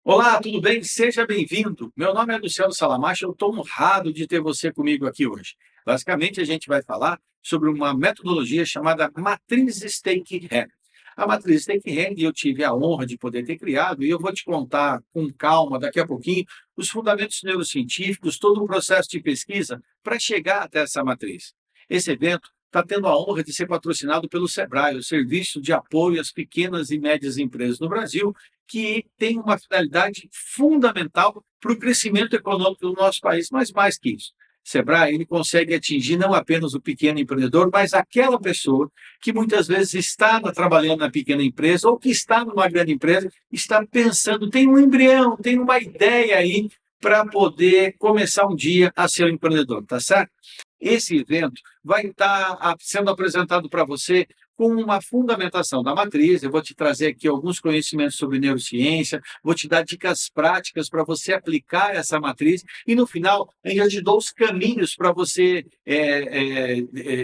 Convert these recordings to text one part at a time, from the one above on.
Olá, tudo bem? Seja bem-vindo. Meu nome é Luciano Salamacha, eu estou honrado de ter você comigo aqui hoje. Basicamente, a gente vai falar sobre uma metodologia chamada Matriz Stake-Hand. A Matriz Stake-Hand eu tive a honra de poder ter criado e eu vou te contar com calma, daqui a pouquinho, os fundamentos neurocientíficos, todo o processo de pesquisa para chegar até essa matriz. Esse evento está tendo a honra de ser patrocinado pelo SEBRAE, o Serviço de Apoio às Pequenas e Médias Empresas no Brasil, que tem uma finalidade fundamental para o crescimento econômico do nosso país, mas mais que isso. Sebrae ele consegue atingir não apenas o pequeno empreendedor, mas aquela pessoa que muitas vezes está trabalhando na pequena empresa ou que está numa grande empresa, está pensando, tem um embrião, tem uma ideia aí para poder começar um dia a ser um empreendedor, tá certo? Esse evento vai estar sendo apresentado para você com uma fundamentação da matriz. Eu vou te trazer aqui alguns conhecimentos sobre neurociência, vou te dar dicas práticas para você aplicar essa matriz e, no final, ainda te dou os caminhos para você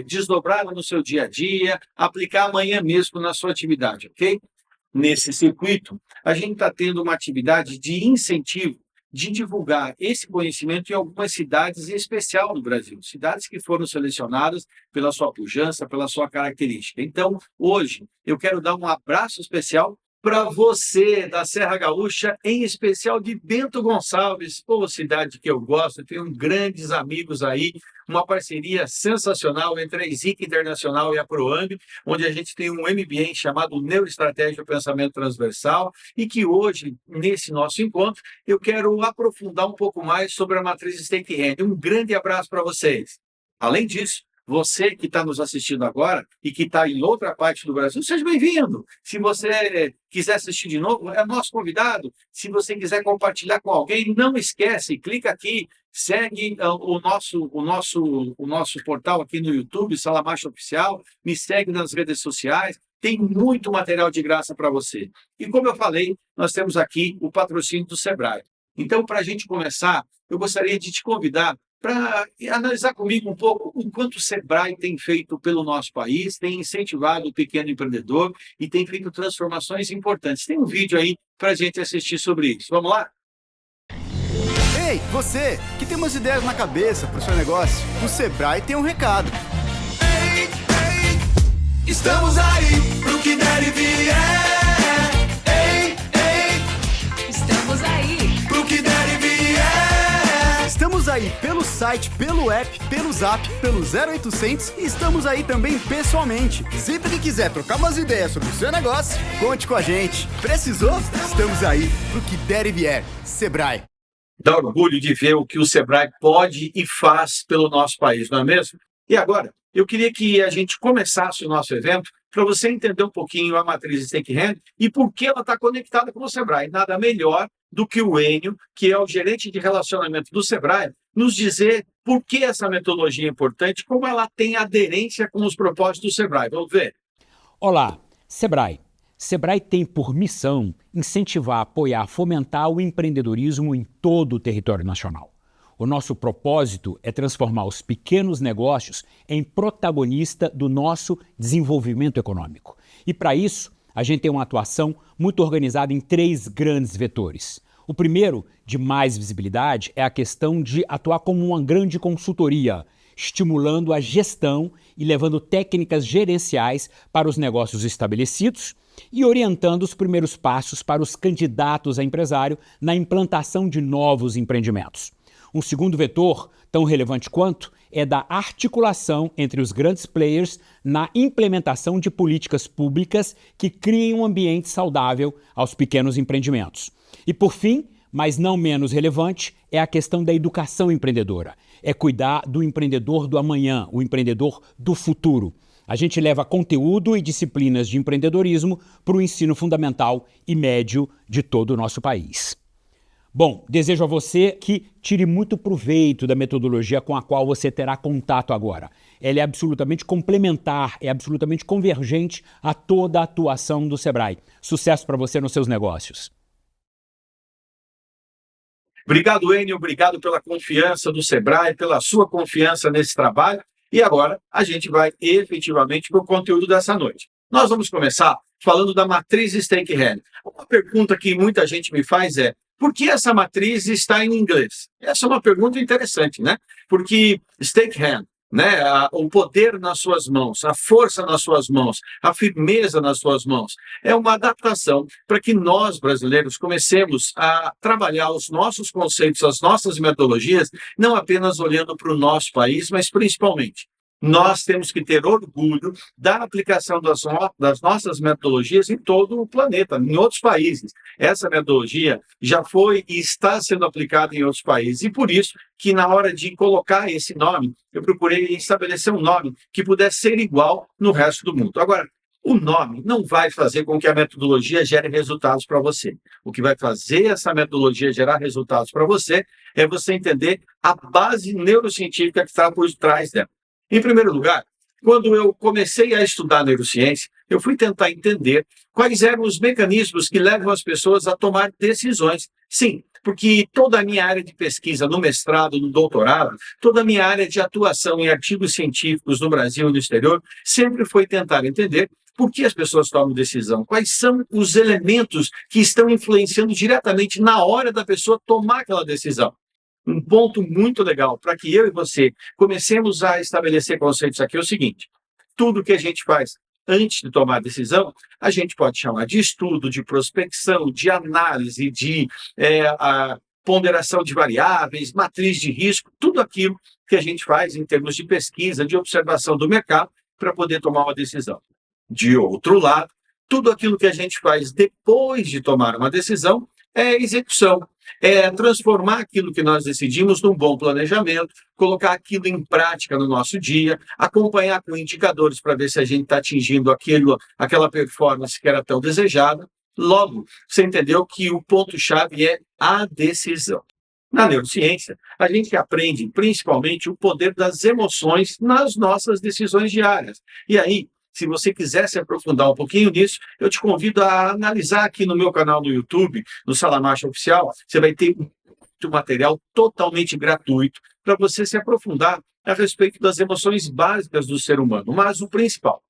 desdobrá-la no seu dia a dia, aplicar amanhã mesmo na sua atividade, ok? Nesse circuito, a gente está tendo uma atividade de incentivo de divulgar esse conhecimento em algumas cidades, em especial no Brasil, cidades que foram selecionadas pela sua pujança, pela sua característica. Então, hoje, eu quero dar um abraço especial para você da Serra Gaúcha, em especial de Bento Gonçalves, pô, cidade que eu gosto, eu tenho grandes amigos aí, uma parceria sensacional entre a ESIC Internacional e a Proamb, onde a gente tem um MBA chamado Neuroestratégia e Pensamento Transversal, e que hoje, nesse nosso encontro, eu quero aprofundar um pouco mais sobre a matriz Stake-Hand. Um grande abraço para vocês. Além disso, você que está nos assistindo agora e que está em outra parte do Brasil, seja bem-vindo. Se você quiser assistir de novo, é nosso convidado. Se você quiser compartilhar com alguém, não esquece, clica aqui, segue o nosso portal aqui no YouTube, Salamacha Oficial, me segue nas redes sociais, tem muito material de graça para você. E como eu falei, nós temos aqui o patrocínio do SEBRAE. Então, para a gente começar, eu gostaria de te convidar para analisar comigo um pouco o quanto o SEBRAE tem feito pelo nosso país, tem incentivado o pequeno empreendedor e tem feito transformações importantes. Tem um vídeo aí para a gente assistir sobre isso. Vamos lá? Ei, você que tem umas ideias na cabeça para o seu negócio, o SEBRAE tem um recado. Ei, ei, estamos aí pro que der e vier. Ei, ei, Estamos aí. pro que der e vier. Estamos aí pelo site, pelo app, pelo zap, pelo 0800 e estamos aí também pessoalmente. Sempre que quiser trocar umas ideias sobre o seu negócio, conte com a gente. Precisou? Estamos aí pro que der e vier. SEBRAE. Dá orgulho de ver o que o SEBRAE pode e faz pelo nosso país, não é mesmo? E agora, eu queria que a gente começasse o nosso evento para você entender um pouquinho a matriz Stake-Hand e por que ela está conectada com o SEBRAE. Nada melhor do que o Enio, que é o gerente de relacionamento do SEBRAE, nos dizer por que essa metodologia é importante, como ela tem aderência com os propósitos do SEBRAE. Vamos ver? Olá, SEBRAE. SEBRAE tem por missão incentivar, apoiar, fomentar o empreendedorismo em todo o território nacional. O nosso propósito é transformar os pequenos negócios em protagonista do nosso desenvolvimento econômico. E para isso, a gente tem uma atuação muito organizada em 3 grandes vetores. O primeiro, de mais visibilidade, é a questão de atuar como uma grande consultoria, estimulando a gestão e levando técnicas gerenciais para os negócios estabelecidos e orientando os primeiros passos para os candidatos a empresário na implantação de novos empreendimentos. Um segundo vetor, tão relevante quanto, é da articulação entre os grandes players na implementação de políticas públicas que criem um ambiente saudável aos pequenos empreendimentos. E por fim, mas não menos relevante, é a questão da educação empreendedora. É cuidar do empreendedor do amanhã, o empreendedor do futuro. A gente leva conteúdo e disciplinas de empreendedorismo para o ensino fundamental e médio de todo o nosso país. Bom, desejo a você que tire muito proveito da metodologia com a qual você terá contato agora. Ela é absolutamente complementar, é absolutamente convergente a toda a atuação do SEBRAE. Sucesso para você nos seus negócios. Obrigado, Enio, obrigado pela confiança do SEBRAE, pela sua confiança nesse trabalho. E agora a gente vai efetivamente para o conteúdo dessa noite. Nós vamos começar falando da matriz Stake-Hand. Uma pergunta que muita gente me faz é: por que essa matriz está em inglês? Essa é uma pergunta interessante, né? Porque Stake-Hand, né, o poder nas suas mãos, a força nas suas mãos, a firmeza nas suas mãos, é uma adaptação para que nós, brasileiros, comecemos a trabalhar os nossos conceitos, as nossas metodologias, não apenas olhando para o nosso país, mas principalmente nós temos que ter orgulho da aplicação das nossas metodologias em todo o planeta, em outros países. Essa metodologia já foi e está sendo aplicada em outros países. E por isso que, na hora de colocar esse nome, eu procurei estabelecer um nome que pudesse ser igual no resto do mundo. Agora, o nome não vai fazer com que a metodologia gere resultados para você. O que vai fazer essa metodologia gerar resultados para você é você entender a base neurocientífica que está por trás dela. Em primeiro lugar, quando eu comecei a estudar neurociência, eu fui tentar entender quais eram os mecanismos que levam as pessoas a tomar decisões. Sim, porque toda a minha área de pesquisa no mestrado, no doutorado, toda a minha área de atuação em artigos científicos no Brasil e no exterior, sempre foi tentar entender por que as pessoas tomam decisão, quais são os elementos que estão influenciando diretamente na hora da pessoa tomar aquela decisão. Um ponto muito legal para que eu e você comecemos a estabelecer conceitos aqui é o seguinte: tudo que a gente faz antes de tomar a decisão, a gente pode chamar de estudo, de prospecção, de análise, de a ponderação de variáveis, matriz de risco, tudo aquilo que a gente faz em termos de pesquisa, de observação do mercado para poder tomar uma decisão. De outro lado, tudo aquilo que a gente faz depois de tomar uma decisão é execução, é transformar aquilo que nós decidimos num bom planejamento, colocar aquilo em prática no nosso dia, acompanhar com indicadores para ver se a gente está atingindo aquela performance que era tão desejada. Logo, você entendeu que o ponto-chave é a decisão. Na neurociência, a gente aprende principalmente o poder das emoções nas nossas decisões diárias. E aí, se você quiser se aprofundar um pouquinho nisso, eu te convido a analisar aqui no meu canal do YouTube, no Salamacha Oficial. Você vai ter muito material totalmente gratuito para você se aprofundar a respeito das emoções básicas do ser humano. Mas o principal,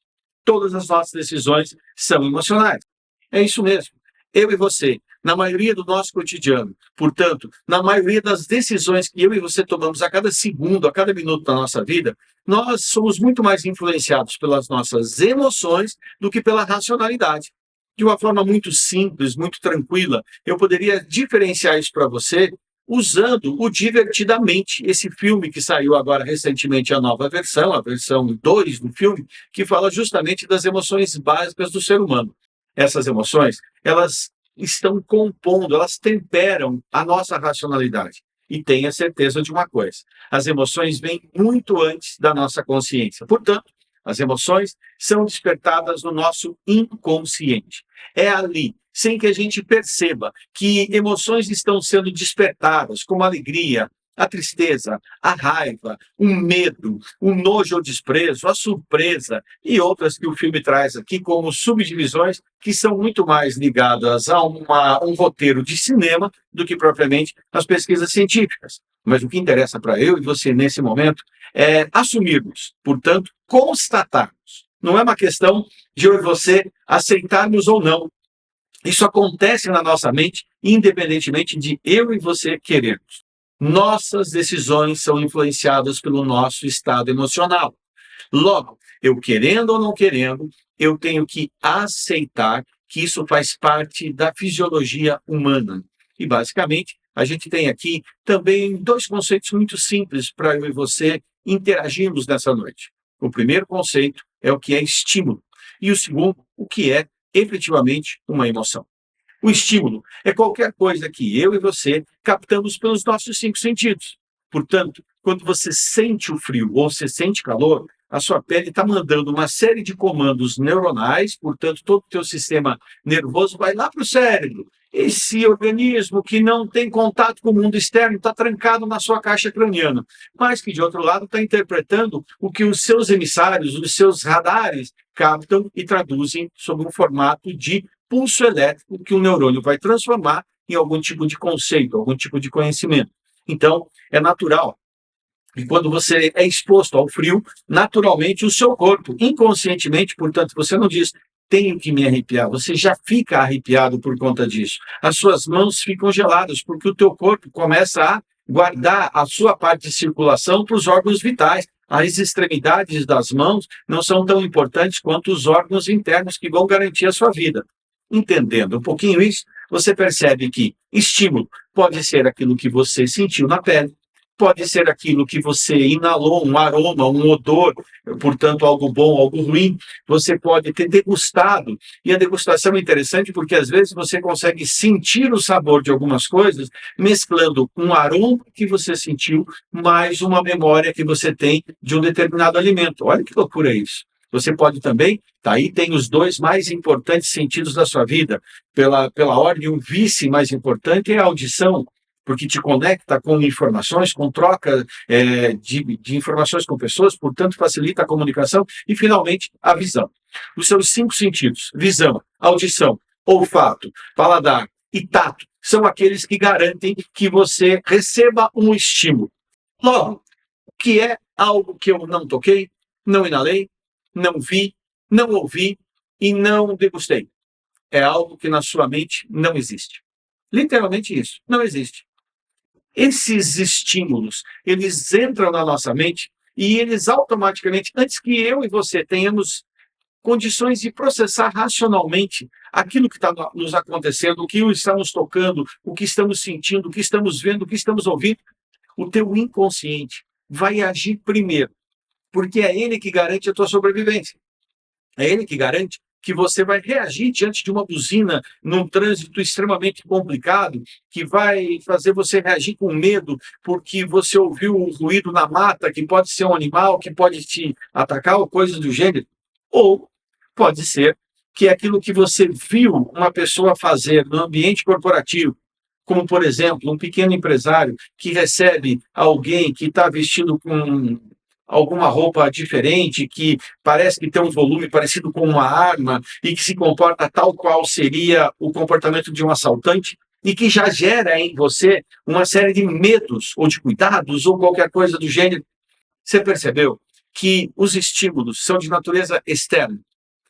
todas as nossas decisões são emocionais. É isso mesmo. Eu e você, na maioria do nosso cotidiano, portanto, na maioria das decisões que eu e você tomamos a cada segundo, a cada minuto da nossa vida, nós somos muito mais influenciados pelas nossas emoções do que pela racionalidade. De uma forma muito simples, muito tranquila, eu poderia diferenciar isso para você usando o Divertidamente, esse filme que saiu agora recentemente, a nova versão, a versão 2 do filme, que fala justamente das emoções básicas do ser humano. Essas emoções, elas estão compondo, elas temperam a nossa racionalidade. E tenha certeza de uma coisa: as emoções vêm muito antes da nossa consciência. Portanto, as emoções são despertadas no nosso inconsciente. É ali, sem que a gente perceba, que emoções estão sendo despertadas, como a alegria, a tristeza, a raiva, o medo, o nojo ou desprezo, a surpresa e outras que o filme traz aqui como subdivisões que são muito mais ligadas a um roteiro de cinema do que propriamente as pesquisas científicas. Mas o que interessa para eu e você nesse momento é assumirmos, portanto, constatarmos. Não é uma questão de eu e você aceitarmos ou não. Isso acontece na nossa mente, independentemente de eu e você querermos. Nossas decisões são influenciadas pelo nosso estado emocional. Logo, eu querendo ou não querendo, eu tenho que aceitar que isso faz parte da fisiologia humana. E, basicamente, a gente tem aqui também dois conceitos muito simples para eu e você interagirmos nessa noite. O primeiro conceito é o que é estímulo. E o segundo, o que é efetivamente uma emoção. O estímulo é qualquer coisa que eu e você captamos pelos nossos 5 sentidos. Portanto, quando você sente o frio ou você sente calor, a sua pele está mandando uma série de comandos neuronais, portanto, todo o teu sistema nervoso vai lá para o cérebro. Esse organismo que não tem contato com o mundo externo está trancado na sua caixa craniana, mas que, de outro lado, está interpretando o que os seus emissários, os seus radares captam e traduzem sob um formato de pulso elétrico que o neurônio vai transformar em algum tipo de conceito, algum tipo de conhecimento. Então, é natural. E quando você é exposto ao frio, naturalmente o seu corpo, inconscientemente, portanto, você não diz, tenho que me arrepiar, você já fica arrepiado por conta disso. As suas mãos ficam geladas, porque o teu corpo começa a guardar a sua parte de circulação para os órgãos vitais. As extremidades das mãos não são tão importantes quanto os órgãos internos que vão garantir a sua vida. Entendendo um pouquinho isso, você percebe que estímulo pode ser aquilo que você sentiu na pele, pode ser aquilo que você inalou, um aroma, um odor, portanto, algo bom, algo ruim. Você pode ter degustado. E a degustação é interessante porque, às vezes, você consegue sentir o sabor de algumas coisas mesclando um aroma que você sentiu mais uma memória que você tem de um determinado alimento. Olha que loucura isso. Você pode também, aí tem os dois mais importantes sentidos da sua vida. Pela ordem, o vice mais importante é a audição, porque te conecta com informações, com troca de informações com pessoas, portanto, facilita a comunicação. E, finalmente, a visão. Os seus 5 sentidos, visão, audição, olfato, paladar e tato, são aqueles que garantem que você receba um estímulo. Logo, o que é algo que eu não toquei, não inalei, não vi, não ouvi e não degustei? É algo que na sua mente não existe. Literalmente isso, não existe. Esses estímulos, eles entram na nossa mente e eles automaticamente, antes que eu e você tenhamos condições de processar racionalmente aquilo que está nos acontecendo, o que está nos tocando, o que estamos sentindo, o que estamos vendo, o que estamos ouvindo, o teu inconsciente vai agir primeiro, porque é ele que garante a tua sobrevivência. É ele que garante que você vai reagir diante de uma buzina num trânsito extremamente complicado, que vai fazer você reagir com medo porque você ouviu um ruído na mata, que pode ser um animal, que pode te atacar ou coisas do gênero. Ou pode ser que é aquilo que você viu uma pessoa fazer no ambiente corporativo, como, por exemplo, um pequeno empresário que recebe alguém que está vestido com alguma roupa diferente, que parece que tem um volume parecido com uma arma e que se comporta tal qual seria o comportamento de um assaltante e que já gera em você uma série de medos ou de cuidados ou qualquer coisa do gênero. Você percebeu que os estímulos são de natureza externa?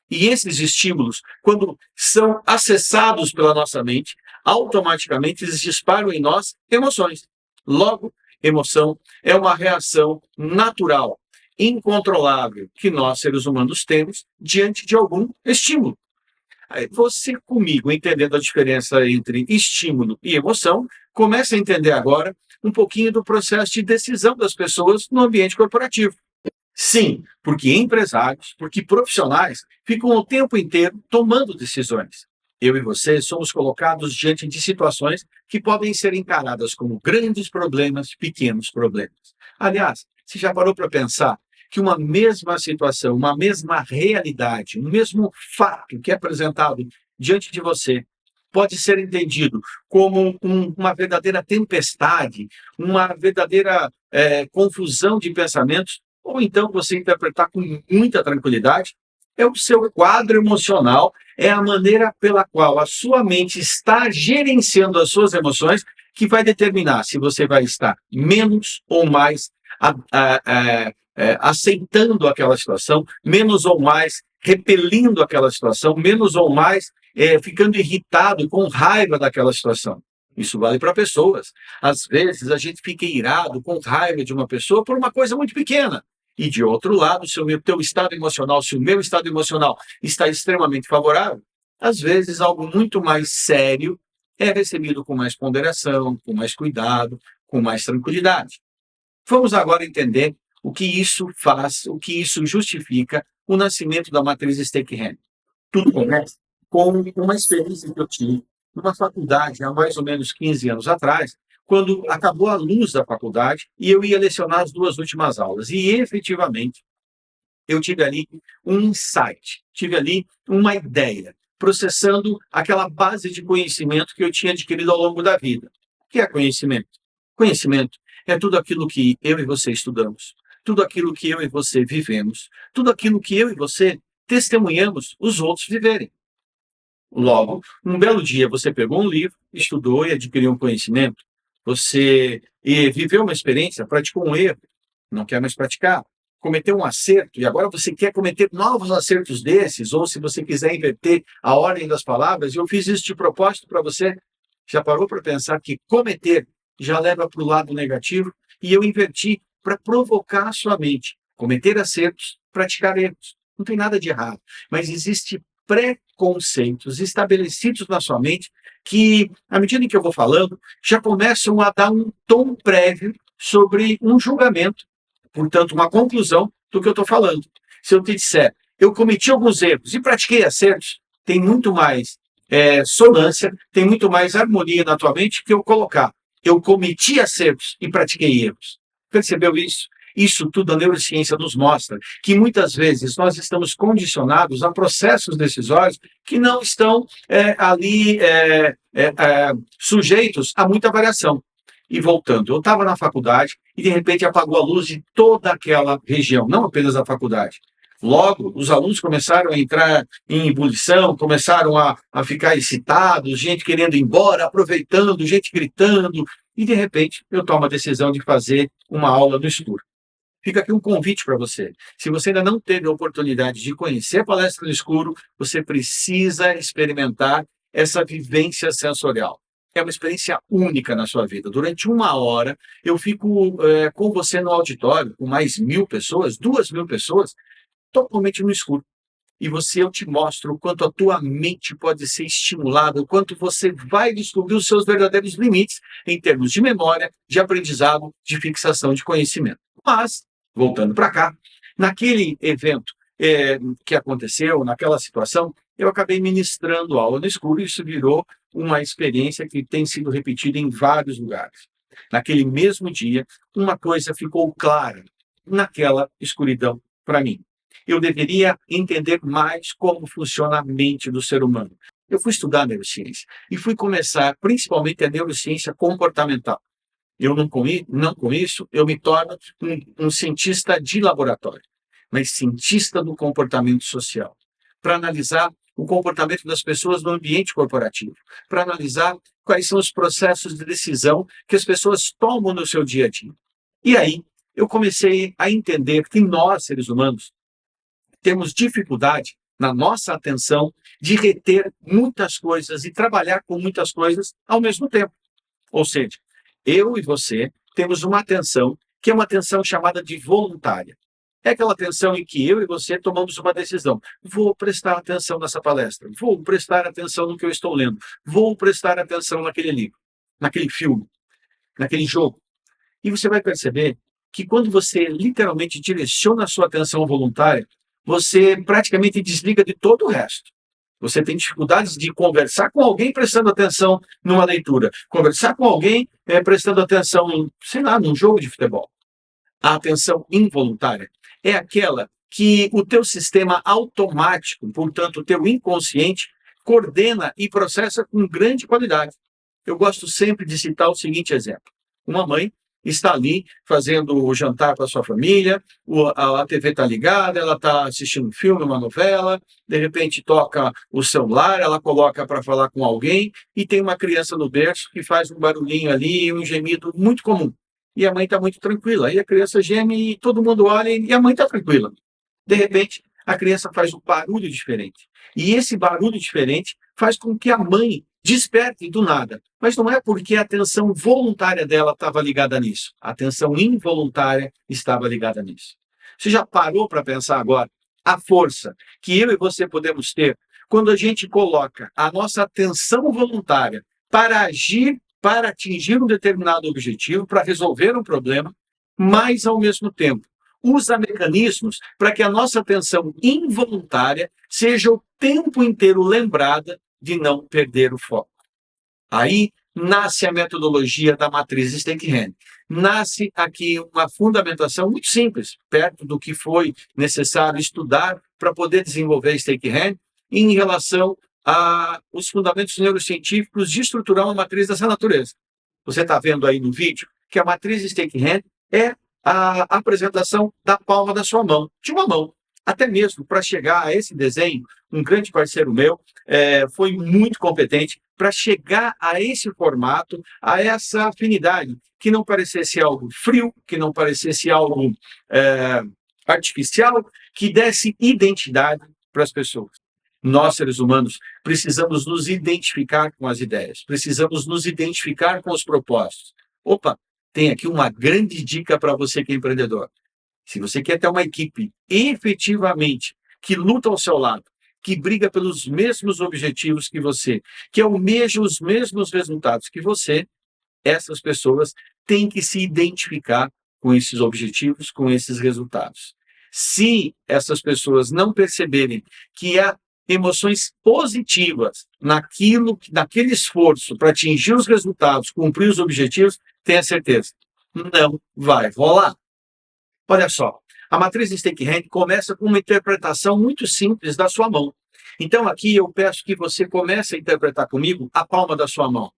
E esses estímulos, quando são acessados pela nossa mente, automaticamente eles disparam em nós emoções. Logo, emoção é uma reação natural, incontrolável, que nós, seres humanos, temos diante de algum estímulo. Você comigo, entendendo a diferença entre estímulo e emoção, começa a entender agora um pouquinho do processo de decisão das pessoas no ambiente corporativo. Sim, porque empresários, porque profissionais ficam o tempo inteiro tomando decisões. Eu e você somos colocados diante de situações que podem ser encaradas como grandes problemas, pequenos problemas. Aliás, você já parou para pensar que uma mesma situação, uma mesma realidade, um mesmo fato que é apresentado diante de você pode ser entendido como uma verdadeira tempestade, uma verdadeira confusão de pensamentos, ou então você interpretar com muita tranquilidade? É o seu quadro emocional, é a maneira pela qual a sua mente está gerenciando as suas emoções que vai determinar se você vai estar menos ou mais aceitando aquela situação, menos ou mais repelindo aquela situação, menos ou mais ficando irritado, com raiva daquela situação. Isso vale para pessoas. Às vezes a gente fica irado, com raiva de uma pessoa por uma coisa muito pequena. E, de outro lado, se o teu estado emocional, se o meu estado emocional está extremamente favorável, às vezes algo muito mais sério é recebido com mais ponderação, com mais cuidado, com mais tranquilidade. Vamos agora entender o que isso faz, o que isso justifica o nascimento da matriz Stake-Hen. Tudo começa com uma experiência que eu tive numa faculdade há mais ou menos 15 anos atrás, quando acabou a luz da faculdade e eu ia lecionar as 2 últimas aulas. E, efetivamente, eu tive ali um insight, tive ali uma ideia, processando aquela base de conhecimento que eu tinha adquirido ao longo da vida. O que é conhecimento? Conhecimento é tudo aquilo que eu e você estudamos, tudo aquilo que eu e você vivemos, tudo aquilo que eu e você testemunhamos os outros viverem. Logo, um belo dia você pegou um livro, estudou e adquiriu um conhecimento. Você viveu uma experiência, praticou um erro, não quer mais praticar. cometeu um acerto e agora você quer cometer novos acertos desses, ou se você quiser inverter a ordem das palavras, eu fiz isso de propósito para você. Já parou para pensar que cometer já leva para o lado negativo? E eu inverti para provocar a sua mente. Cometer acertos, praticar erros. Não tem nada de errado, mas existe preconceitos estabelecidos na sua mente que, à medida que eu vou falando, já começam a dar um tom prévio sobre um julgamento, portanto, uma conclusão do que eu estou falando. Se eu te disser, eu cometi alguns erros e pratiquei acertos, tem muito mais sonância, tem muito mais harmonia na tua mente que eu colocar. Eu cometi acertos e pratiquei erros. Percebeu isso? Isso tudo a neurociência nos mostra que muitas vezes nós estamos condicionados a processos decisórios que não estão sujeitos a muita variação. E voltando, eu estava na faculdade e de repente apagou a luz de toda aquela região, não apenas da faculdade. Logo, os alunos começaram a entrar em ebulição, começaram a ficar excitados, gente querendo ir embora, aproveitando, gente gritando, e de repente eu tomo a decisão de fazer uma aula no escuro. Fica aqui um convite para você. Se você ainda não teve a oportunidade de conhecer a palestra no escuro, você precisa experimentar essa vivência sensorial. É uma experiência única na sua vida. Durante 1 hora, eu fico com você no auditório, com mais 1.000 pessoas, 2.000 pessoas, totalmente no escuro. E eu te mostro o quanto a tua mente pode ser estimulada, o quanto você vai descobrir os seus verdadeiros limites em termos de memória, de aprendizado, de fixação de conhecimento. Mas, voltando para cá, naquele evento que aconteceu, naquela situação, eu acabei ministrando aula no escuro e isso virou uma experiência que tem sido repetida em vários lugares. Naquele mesmo dia, uma coisa ficou clara naquela escuridão para mim. Eu deveria entender mais como funciona a mente do ser humano. Eu fui estudar neurociência e fui começar principalmente a neurociência comportamental. Não com isso, eu me torno um cientista de laboratório, mas cientista do comportamento social, para analisar o comportamento das pessoas no ambiente corporativo, para analisar quais são os processos de decisão que as pessoas tomam no seu dia a dia. E aí, eu comecei a entender que nós, seres humanos, temos dificuldade na nossa atenção de reter muitas coisas e trabalhar com muitas coisas ao mesmo tempo. Ou seja, eu e você temos uma atenção que é uma atenção chamada de voluntária. É aquela atenção em que eu e você tomamos uma decisão. Vou prestar atenção nessa palestra, vou prestar atenção no que eu estou lendo, vou prestar atenção naquele livro, naquele filme, naquele jogo. E você vai perceber que quando você literalmente direciona a sua atenção voluntária, você praticamente desliga de todo o resto. Você tem dificuldades de conversar com alguém prestando atenção numa leitura, conversar com alguém prestando atenção, sei lá, num jogo de futebol. A atenção involuntária é aquela que o teu sistema automático, portanto, o teu inconsciente, coordena e processa com grande qualidade. Eu gosto sempre de citar o seguinte exemplo. Uma mãe está ali fazendo o jantar para a sua família, a TV está ligada, ela está assistindo um filme, uma novela, de repente toca o celular, ela coloca para falar com alguém e tem uma criança no berço que faz um barulhinho ali, um gemido muito comum. E a mãe está muito tranquila, e a criança geme e todo mundo olha e a mãe está tranquila. De repente, a criança faz um barulho diferente. E esse barulho diferente faz com que a mãe desperte do nada. Mas não é porque a atenção voluntária dela estava ligada nisso. A atenção involuntária estava ligada nisso. Você já parou para pensar agora a força que eu e você podemos ter quando a gente coloca a nossa atenção voluntária para agir, para atingir um determinado objetivo, para resolver um problema, mas, ao mesmo tempo, usa mecanismos para que a nossa atenção involuntária seja o tempo inteiro lembrada de não perder o foco. Aí nasce a metodologia da matriz Steichen. Nasce aqui uma fundamentação muito simples, perto do que foi necessário estudar para poder desenvolver Steichen em relação aos fundamentos neurocientíficos de estruturar uma matriz dessa natureza. Você está vendo aí no vídeo que a matriz Steichen é a apresentação da palma da sua mão, de uma mão. Até mesmo para chegar a esse desenho, um grande parceiro meu foi muito competente para chegar a esse formato, a essa afinidade, que não parecesse algo frio, que não parecesse algo artificial que desse identidade para as pessoas. Nós, seres humanos, precisamos nos identificar com as ideias, precisamos nos identificar com os propósitos. Opa, tem aqui uma grande dica para você que é empreendedor. Se você quer ter uma equipe efetivamente que luta ao seu lado, que briga pelos mesmos objetivos que você, que almeja os mesmos resultados que você, essas pessoas têm que se identificar com esses objetivos, com esses resultados. Se essas pessoas não perceberem que há emoções positivas naquele esforço para atingir os resultados, cumprir os objetivos, tenha certeza, não vai rolar. Olha só, a matriz Stake-Hand começa com uma interpretação muito simples da sua mão. Então aqui eu peço que você comece a interpretar comigo a palma da sua mão.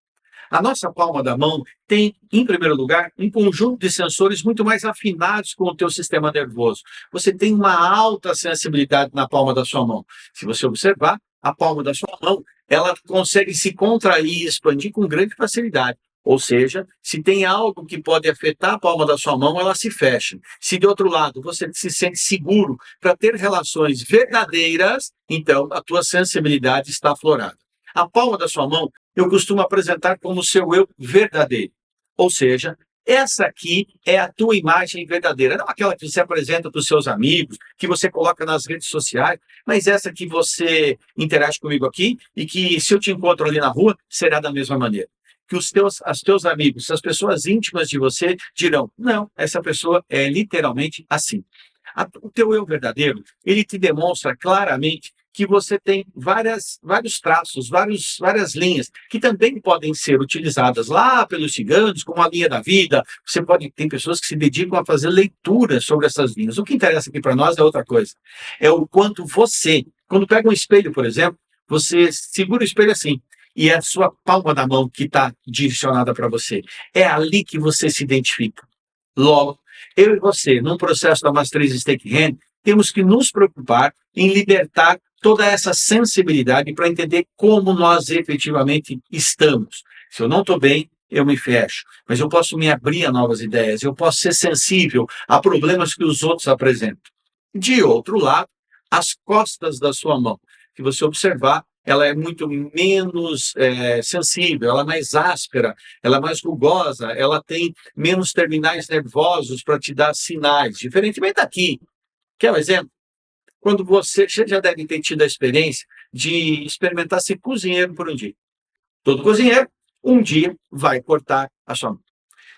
A nossa palma da mão tem, em primeiro lugar, um conjunto de sensores muito mais afinados com o teu sistema nervoso. Você tem uma alta sensibilidade na palma da sua mão. Se você observar, a palma da sua mão, ela consegue se contrair e expandir com grande facilidade. Ou seja, se tem algo que pode afetar a palma da sua mão, ela se fecha. Se, de outro lado, você se sente seguro para ter relações verdadeiras, então a tua sensibilidade está aflorada. A palma da sua mão eu costumo apresentar como seu eu verdadeiro. Ou seja, essa aqui é a tua imagem verdadeira. Não aquela que você apresenta para os seus amigos, que você coloca nas redes sociais, mas essa que você interage comigo aqui e que, se eu te encontro ali na rua, será da mesma maneira. Que os teus amigos, as pessoas íntimas de você dirão, não, essa pessoa é literalmente assim. O teu eu verdadeiro, ele te demonstra claramente que você tem vários traços, várias linhas, que também podem ser utilizadas lá pelos ciganos, como a linha da vida. Tem pessoas que se dedicam a fazer leituras sobre essas linhas. O que interessa aqui para nós é outra coisa. É o quanto você, quando pega um espelho, por exemplo, você segura o espelho assim, e é a sua palma da mão que está direcionada para você. É ali que você se identifica. Logo, eu e você, num processo da matriz Stake-Hand, temos que nos preocupar em libertar toda essa sensibilidade para entender como nós efetivamente estamos. Se eu não estou bem, eu me fecho, mas eu posso me abrir a novas ideias, eu posso ser sensível a problemas que os outros apresentam. De outro lado, as costas da sua mão, se você observar, ela é muito menos sensível, ela é mais áspera, ela é mais rugosa, ela tem menos terminais nervosos para te dar sinais, diferentemente daqui. Quer um exemplo? Quando você já deve ter tido a experiência de experimentar ser cozinheiro por um dia. Todo cozinheiro, um dia, vai cortar a sua mão.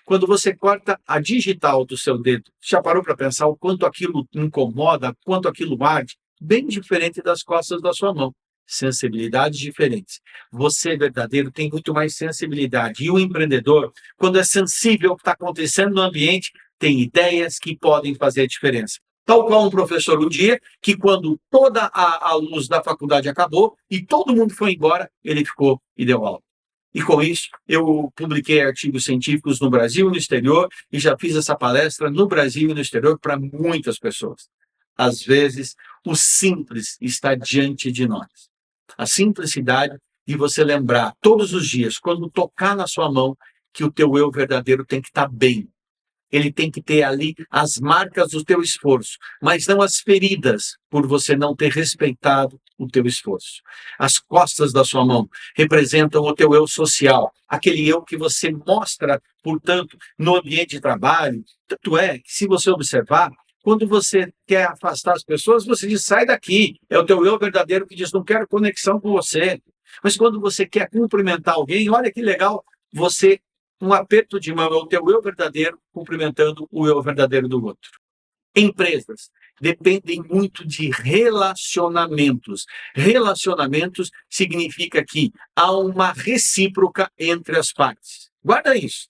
Quando você corta a digital do seu dedo, já parou para pensar o quanto aquilo incomoda, quanto aquilo arde? Bem diferente das costas da sua mão. Sensibilidades diferentes. Você, verdadeiro, tem muito mais sensibilidade. E o empreendedor, quando é sensível ao que está acontecendo no ambiente, tem ideias que podem fazer a diferença. Tal qual um professor um dia, que quando toda a luz da faculdade acabou e todo mundo foi embora, ele ficou e deu aula. E com isso, eu publiquei artigos científicos no Brasil e no exterior e já fiz essa palestra no Brasil e no exterior para muitas pessoas. Às vezes, o simples está diante de nós. A simplicidade de você lembrar todos os dias, quando tocar na sua mão, que o teu eu verdadeiro tem que estar bem. Ele tem que ter ali as marcas do teu esforço, mas não as feridas por você não ter respeitado o teu esforço. As costas da sua mão representam o teu eu social, aquele eu que você mostra, portanto, no ambiente de trabalho. Tanto é que, se você observar, quando você quer afastar as pessoas, você diz, sai daqui. É o teu eu verdadeiro que diz, não quero conexão com você. Mas quando você quer cumprimentar alguém, olha que legal, um aperto de mão é o teu eu verdadeiro cumprimentando o eu verdadeiro do outro. Empresas dependem muito de relacionamentos. Relacionamentos significa que há uma recíproca entre as partes. Guarda isso.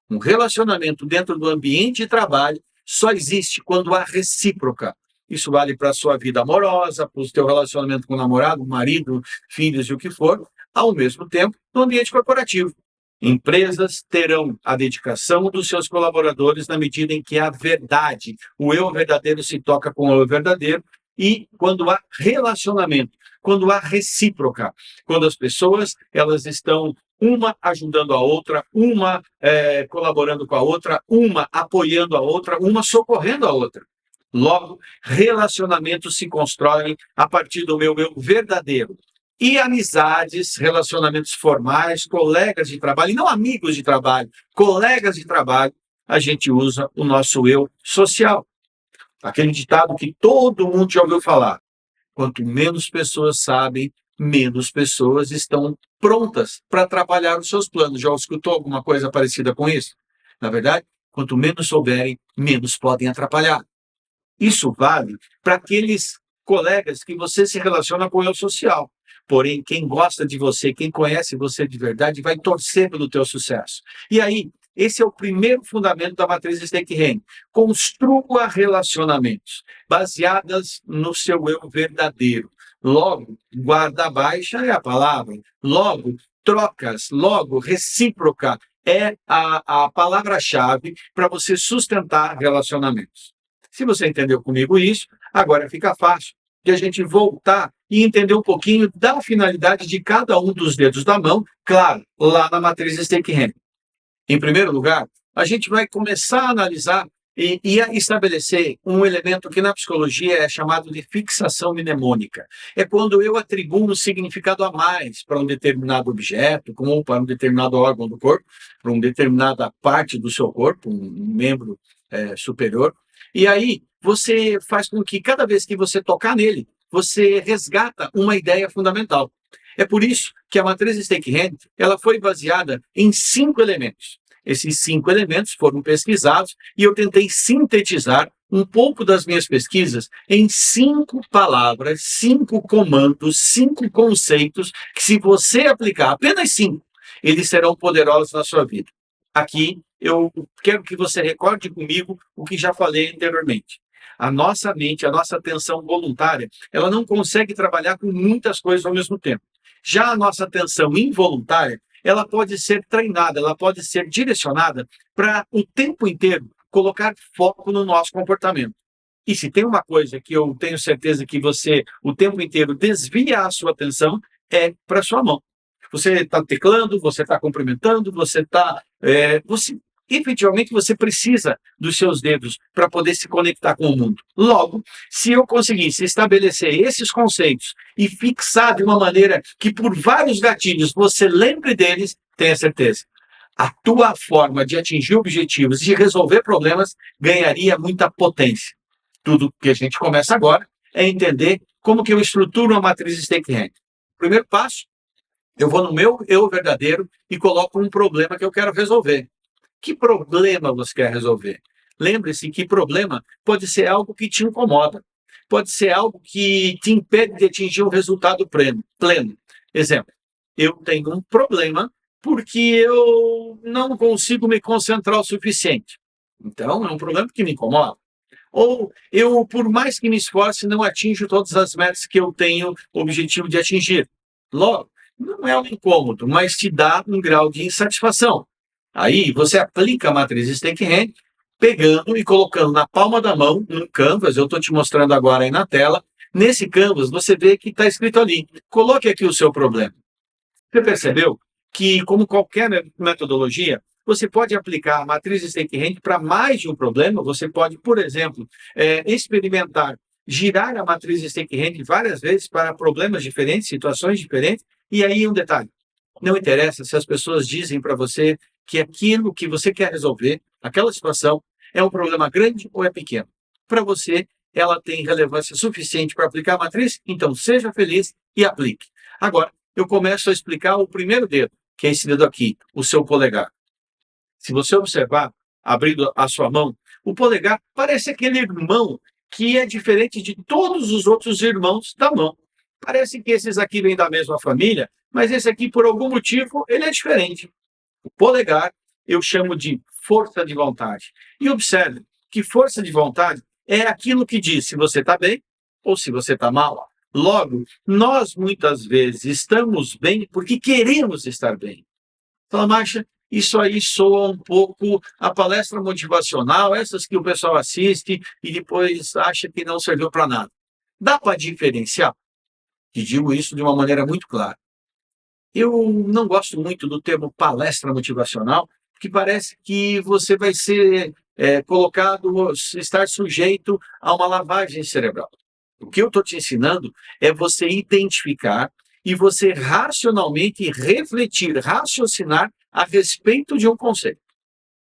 Um relacionamento dentro do ambiente de trabalho só existe quando há recíproca. Isso vale para a sua vida amorosa, para o teu relacionamento com o namorado, marido, filhos e o que for, ao mesmo tempo no ambiente corporativo. Empresas terão a dedicação dos seus colaboradores na medida em que a verdade, o eu verdadeiro se toca com o eu verdadeiro, e quando há relacionamento, quando há recíproca, quando as pessoas elas estão uma ajudando a outra, uma colaborando com a outra, uma apoiando a outra, uma socorrendo a outra. Logo, relacionamentos se constroem a partir do meu eu verdadeiro. E amizades, relacionamentos formais, colegas de trabalho, e não amigos de trabalho, colegas de trabalho, a gente usa o nosso eu social. Aquele ditado que todo mundo já ouviu falar. Quanto menos pessoas sabem, menos pessoas estão prontas para atrapalhar os seus planos. Já escutou alguma coisa parecida com isso? Na verdade, quanto menos souberem, menos podem atrapalhar. Isso vale para aqueles colegas que você se relaciona com o eu social. Porém, quem gosta de você, quem conhece você de verdade, vai torcer pelo teu sucesso. E aí, esse é o primeiro fundamento da matriz Steinheim. Construa relacionamentos baseadas no seu eu verdadeiro. Logo, guarda baixa é a palavra. Logo, trocas. Logo, recíproca é a palavra-chave para você sustentar relacionamentos. Se você entendeu comigo isso, agora fica fácil de a gente voltar e entender um pouquinho da finalidade de cada um dos dedos da mão, claro, lá na matriz Steinheim. Em primeiro lugar, a gente vai começar a analisar e a estabelecer um elemento que na psicologia é chamado de fixação mnemônica. É quando eu atribuo um significado a mais para um determinado objeto, ou para um determinado órgão do corpo, para uma determinada parte do seu corpo, um membro superior. E aí você faz com que cada vez que você tocar nele, você resgata uma ideia fundamental. É por isso que a matriz Steinheim ela foi baseada em 5 elementos. Esses 5 elementos foram pesquisados e eu tentei sintetizar um pouco das minhas pesquisas em 5 palavras, 5 comandos, 5 conceitos que, se você aplicar apenas 5, eles serão poderosos na sua vida. Aqui eu quero que você recorde comigo o que já falei anteriormente. A nossa mente, a nossa atenção voluntária, ela não consegue trabalhar com muitas coisas ao mesmo tempo. Já a nossa atenção involuntária, ela pode ser treinada, ela pode ser direcionada para o tempo inteiro colocar foco no nosso comportamento. E se tem uma coisa que eu tenho certeza que você o tempo inteiro desvia a sua atenção, é para a sua mão. Você está teclando, você está cumprimentando, você está... efetivamente, você precisa dos seus dedos para poder se conectar com o mundo. Logo, se eu conseguisse estabelecer esses conceitos e fixar de uma maneira que por vários gatilhos você lembre deles, tenha certeza. A tua forma de atingir objetivos e de resolver problemas ganharia muita potência. Tudo que a gente começa agora é entender como que eu estruturo uma matriz Steinheim. Primeiro passo, eu vou no meu eu verdadeiro e coloco um problema que eu quero resolver. Que problema você quer resolver? Lembre-se que problema pode ser algo que te incomoda, pode ser algo que te impede de atingir um resultado pleno. Exemplo, eu tenho um problema porque eu não consigo me concentrar o suficiente. Então, é um problema que me incomoda. Ou eu, por mais que me esforce, não atinjo todas as metas que eu tenho o objetivo de atingir. Logo, não é um incômodo, mas te dá um grau de insatisfação. Aí você aplica a matriz Steinheim, pegando e colocando na palma da mão, num canvas, eu estou te mostrando agora aí na tela. Nesse canvas você vê que está escrito ali, coloque aqui o seu problema. Você percebeu que, como qualquer metodologia, você pode aplicar a matriz Steinheim para mais de um problema. Você pode, por exemplo, experimentar, girar a matriz Steinheim várias vezes para problemas diferentes, situações diferentes. E aí um detalhe, não interessa se as pessoas dizem para você que aquilo que você quer resolver, aquela situação, é um problema grande ou é pequeno. Para você, ela tem relevância suficiente para aplicar a matriz, então seja feliz e aplique. Agora, eu começo a explicar o primeiro dedo, que é esse dedo aqui, o seu polegar. Se você observar, abrindo a sua mão, o polegar parece aquele irmão que é diferente de todos os outros irmãos da mão. Parece que esses aqui vêm da mesma família, mas esse aqui, por algum motivo, ele é diferente. O polegar eu chamo de força de vontade. E observe que força de vontade é aquilo que diz se você está bem ou se você está mal. Logo, nós muitas vezes estamos bem porque queremos estar bem. Fala, Marcia, isso aí soa um pouco a palestra motivacional, essas que o pessoal assiste e depois acha que não serviu para nada. Dá para diferenciar? E digo isso de uma maneira muito clara. Eu não gosto muito do termo palestra motivacional, porque parece que você vai ser estar sujeito a uma lavagem cerebral. O que eu estou te ensinando é você identificar e você racionalmente refletir, raciocinar a respeito de um conceito.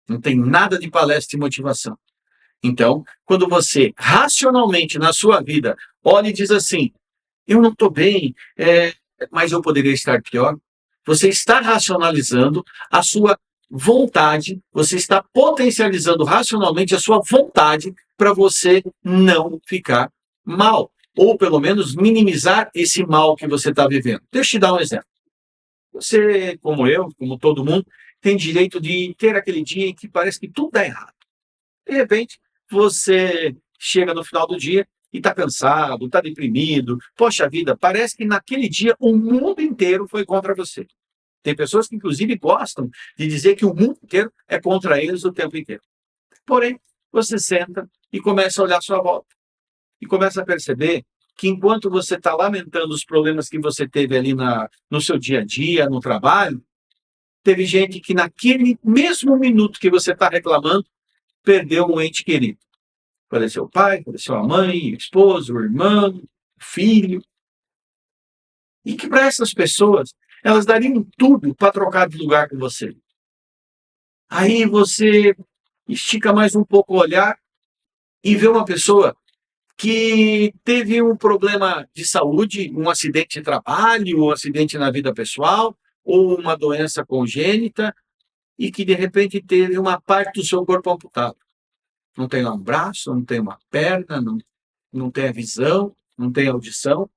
Não tem nada de palestra e motivação. Então, quando você racionalmente na sua vida olha e diz assim, eu não estou bem, mas eu poderia estar pior, você está racionalizando a sua vontade, você está potencializando racionalmente a sua vontade para você não ficar mal, ou pelo menos minimizar esse mal que você está vivendo. Deixa eu te dar um exemplo. Você, como eu, como todo mundo, tem direito de ter aquele dia em que parece que tudo dá errado. De repente, você chega no final do dia e está cansado, está deprimido. Poxa vida, parece que naquele dia o mundo inteiro foi contra você. Tem pessoas que, inclusive, gostam de dizer que o mundo inteiro é contra eles o tempo inteiro. Porém, você senta e começa a olhar à sua volta. E começa a perceber que enquanto você está lamentando os problemas que você teve ali no seu dia a dia, no trabalho, teve gente que naquele mesmo minuto que você está reclamando, perdeu um ente querido. Faleceu o pai, faleceu a mãe, o esposo, o irmão, o filho. E que para essas pessoas, elas dariam tudo para trocar de lugar com você. Aí você estica mais um pouco o olhar e vê uma pessoa que teve um problema de saúde, um acidente de trabalho, um acidente na vida pessoal, ou uma doença congênita, e que de repente teve uma parte do seu corpo amputada. Não tem um braço, não tem uma perna, não tem a visão, não tem a audição,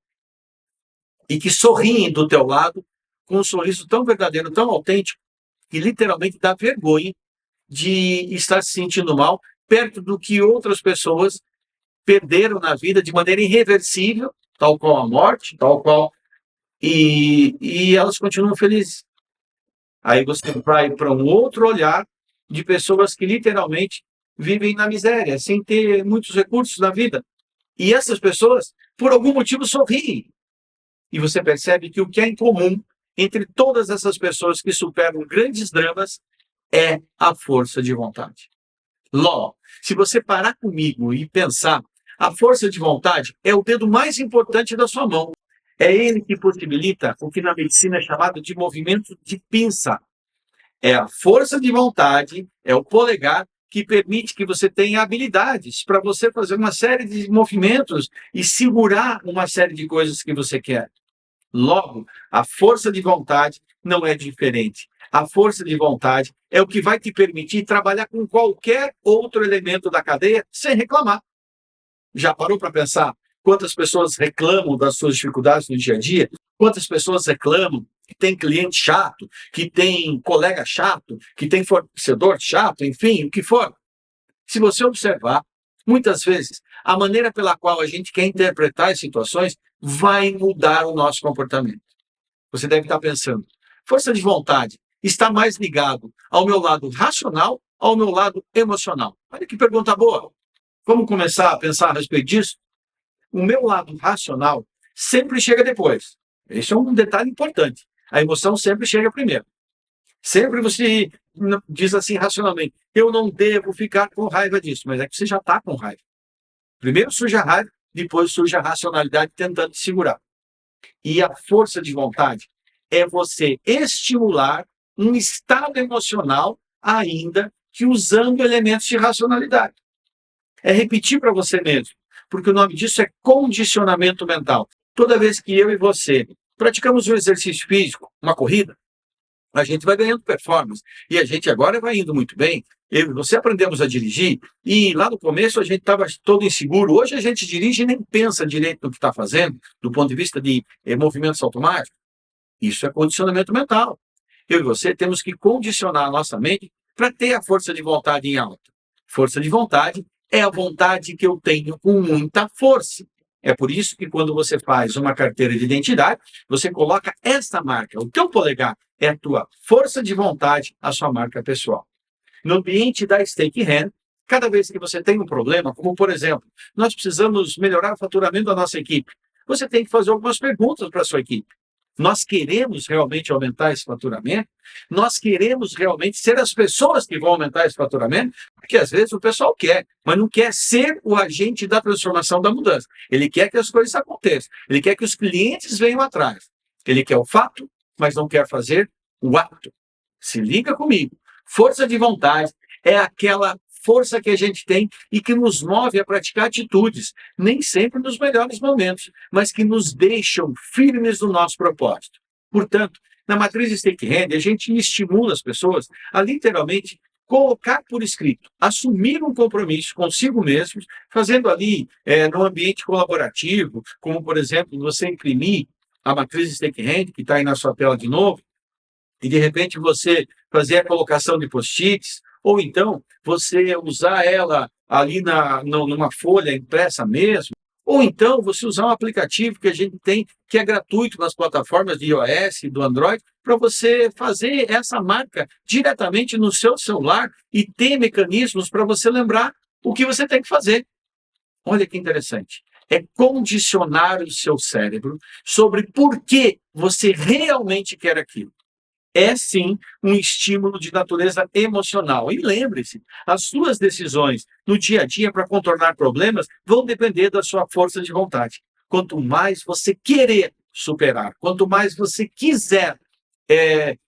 e que sorriem do teu lado com um sorriso tão verdadeiro, tão autêntico, que literalmente dá vergonha de estar se sentindo mal perto do que outras pessoas perderam na vida de maneira irreversível, tal qual a morte, tal qual... E elas continuam felizes. Aí você vai para um outro olhar de pessoas que literalmente vivem na miséria, sem ter muitos recursos na vida. E essas pessoas, por algum motivo, sorriem. E você percebe que o que é em comum entre todas essas pessoas que superam grandes dramas é a força de vontade. Logo, se você parar comigo e pensar, a força de vontade é o dedo mais importante da sua mão. É ele que possibilita o que na medicina é chamado de movimento de pinça. É a força de vontade, é o polegar que permite que você tenha habilidades para você fazer uma série de movimentos e segurar uma série de coisas que você quer. Logo, a força de vontade não é diferente. A força de vontade é o que vai te permitir trabalhar com qualquer outro elemento da cadeia sem reclamar. Já parou para pensar quantas pessoas reclamam das suas dificuldades no dia a dia? Quantas pessoas reclamam que tem cliente chato, que tem colega chato, que tem fornecedor chato, enfim, o que for? Se você observar, muitas vezes, a maneira pela qual a gente quer interpretar as situações vai mudar o nosso comportamento. Você deve estar pensando, força de vontade está mais ligado ao meu lado racional, ao meu lado emocional. Olha que pergunta boa. Vamos começar a pensar a respeito disso? O meu lado racional sempre chega depois. Esse é um detalhe importante. A emoção sempre chega primeiro. Sempre você diz assim racionalmente, eu não devo ficar com raiva disso, mas é que você já está com raiva. Primeiro surge a raiva, depois surge a racionalidade tentando te segurar. E a força de vontade é você estimular um estado emocional ainda que usando elementos de racionalidade. É repetir para você mesmo, porque o nome disso é condicionamento mental. Toda vez que eu e você praticamos um exercício físico, uma corrida, a gente vai ganhando performance. E a gente agora vai indo muito bem. Eu e você aprendemos a dirigir, e lá no começo a gente estava todo inseguro. Hoje a gente dirige e nem pensa direito no que está fazendo, do ponto de vista de movimentos automáticos. Isso é condicionamento mental. Eu e você temos que condicionar a nossa mente para ter a força de vontade em alta. Força de vontade é a vontade que eu tenho com muita força. É por isso que quando você faz uma carteira de identidade, você coloca esta marca. O teu polegar é a tua força de vontade, a sua marca pessoal. No ambiente da Stake Hand, cada vez que você tem um problema, como por exemplo, nós precisamos melhorar o faturamento da nossa equipe, você tem que fazer algumas perguntas para a sua equipe. Nós queremos realmente aumentar esse faturamento? Nós queremos realmente ser as pessoas que vão aumentar esse faturamento? Porque às vezes o pessoal quer, mas não quer ser o agente da transformação, da mudança. Ele quer que as coisas aconteçam. Ele quer que os clientes venham atrás. Ele quer o fato, mas não quer fazer o ato. Se liga comigo. Força de vontade é aquela força que a gente tem e que nos move a praticar atitudes, nem sempre nos melhores momentos, mas que nos deixam firmes no nosso propósito. Portanto, na matriz Stake-Hand, a gente estimula as pessoas a literalmente colocar por escrito, assumir um compromisso consigo mesmos, fazendo ali no ambiente colaborativo, como, por exemplo, você imprimir a matriz Stake-Hand, que está aí na sua tela de novo, e de repente você fazer a colocação de post-its, ou então você usar ela ali numa folha impressa mesmo, ou então você usar um aplicativo que a gente tem, que é gratuito nas plataformas de iOS e do Android, para você fazer essa marca diretamente no seu celular e ter mecanismos para você lembrar o que você tem que fazer. Olha que interessante. É condicionar o seu cérebro sobre por que você realmente quer aquilo. É sim um estímulo de natureza emocional. E lembre-se, as suas decisões no dia a dia para contornar problemas vão depender da sua força de vontade. Quanto mais você querer superar, quanto mais você quiser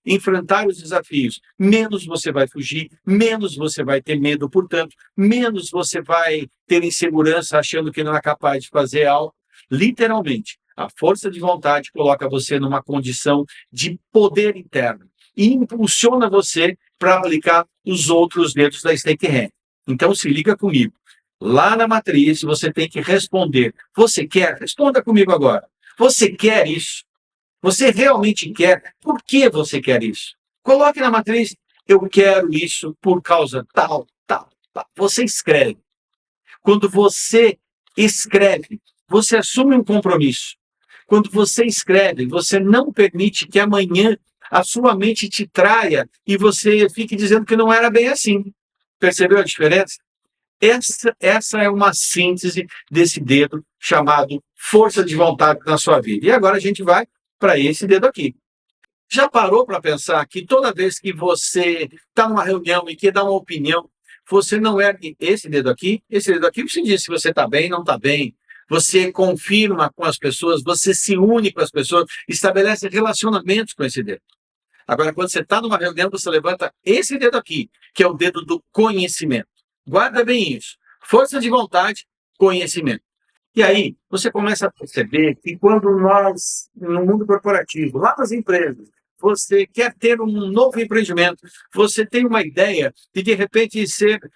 enfrentar os desafios, menos você vai fugir, menos você vai ter medo, portanto, menos você vai ter insegurança achando que não é capaz de fazer algo. Literalmente, a força de vontade coloca você numa condição de poder interno e impulsiona você para aplicar os outros dedos da Stake-Hand. Então, se liga comigo. Lá na matriz, você tem que responder. Você quer? Responda comigo agora. Você quer isso? Você realmente quer? Por que você quer isso? Coloque na matriz, eu quero isso por causa tal, tal, tal. Você escreve. Quando você escreve, você assume um compromisso. Quando você escreve, você não permite que amanhã a sua mente te traia e você fique dizendo que não era bem assim. Percebeu a diferença? Essa é uma síntese desse dedo chamado força de vontade na sua vida. E agora a gente vai para esse dedo aqui. Já parou para pensar que toda vez que você está numa reunião e quer dar uma opinião, você não ergue esse dedo aqui, você diz se você está bem, não está bem. Você confirma com as pessoas, você se une com as pessoas, estabelece relacionamentos com esse dedo. Agora, quando você está numa reunião, você levanta esse dedo aqui, que é o dedo do conhecimento. Guarda bem isso. Força de vontade, conhecimento. E aí, você começa a perceber que quando nós, no mundo corporativo, lá nas empresas, você quer ter um novo empreendimento, você tem uma ideia de repente,